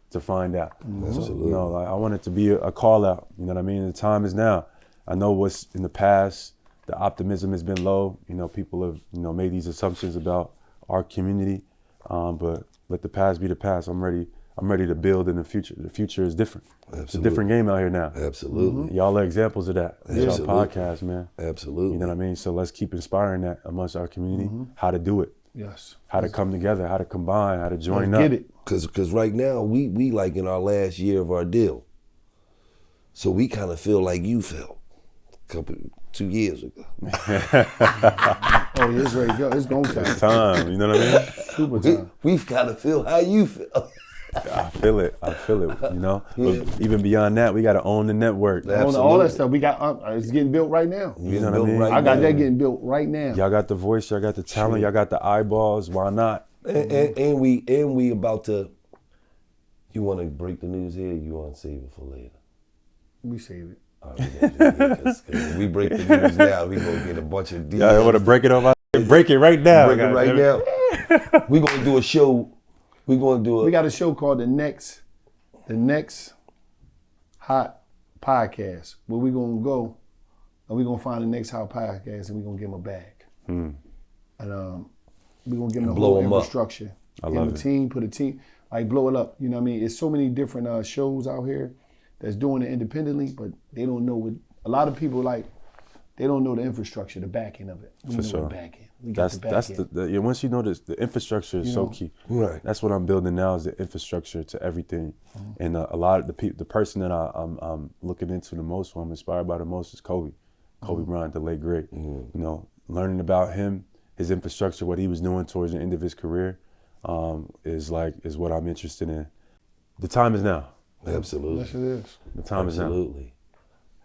to find out. Absolutely. I want it to be a call out. You know what I mean? The time is now. I know what's in the past, the optimism has been low. People have, made these assumptions about our community, but let the past be the past. I'm ready to build in the future. The future is different. Absolutely. It's a different game out here now. Absolutely. Y'all are examples of that. It's our podcast, man. Absolutely. You know what I mean? So let's keep inspiring that amongst our community, how to do it. Yes. How to come together, how to combine, how to join up. Get it. Because right now, we like in our last year of our deal. So we kind of feel like you felt 2 years ago. It's ready to go. It's going time. It's time, you know what I mean? Super time. We've got to feel how you feel. I feel it, But even beyond that, we got to own the network. All that stuff we got, it's getting built right now. You know what I mean? I got that getting built right now. Y'all got the voice, y'all got the talent, y'all got the eyeballs. Why not? And we about to. You want to break the news here? Or you want to save it for later? We save it. All right, cause we break the news now, we gonna get a bunch of DMs. Y'all want to break it off? Break it right now. Break it right now. We gonna do a show. We got a show called the next hot podcast, where we gonna go and we gonna find the next hot podcast and we gonna give them a bag. And we gonna give them the whole infrastructure. I love it. Put a team, like blow it up. You know what I mean? It's so many different shows out here that's doing it independently, but they don't know what a lot of people like. They don't know the infrastructure, the back end of it. We know the back end. We got the back end. Once you know this, the infrastructure is so key. Right. That's what I'm building now, is the infrastructure to everything. And a lot of the person that I'm looking into the most, who I'm inspired by the most, is Kobe. Kobe Bryant, the late great. Learning about him, his infrastructure, what he was doing towards the end of his career, is what I'm interested in. The time is now. Absolutely. Yes, it is. The time is now.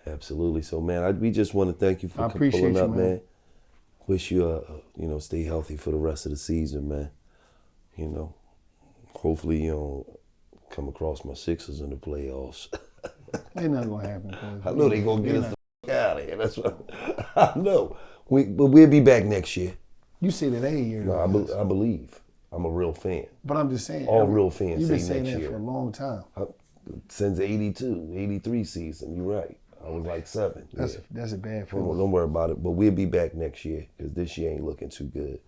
Absolutely. So, man, we just want to thank you for pulling up, man. Wish you, stay healthy for the rest of the season, man. Hopefully you don't come across my Sixers in the playoffs. Ain't nothing gonna happen. I know they gonna get us the fuck out of here. That's what I know. But we'll be back next year. You say that every year. No, I believe. I'm a real fan. But I'm just saying. All real fans You've been say saying next that year. for a long time. Since 82, 83 season, you're right. I was like 7. That's a bad feeling. Don't worry about it. But we'll be back next year, because this year ain't looking too good.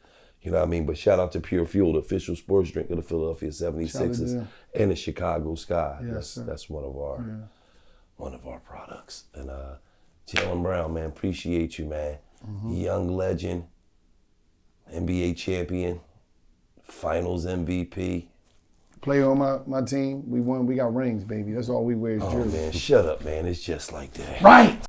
You know what I mean? But shout out to Pure Fuel, the official sports drink of the Philadelphia 76ers and the Chicago Sky. Yes, that's one of our products. And Jaylen Brown, man, appreciate you, man. Young legend, NBA champion, Finals MVP. Player on my team. We won. We got rings, baby. That's all we wear is jersey. Man, shut up, man. It's just like that. Right.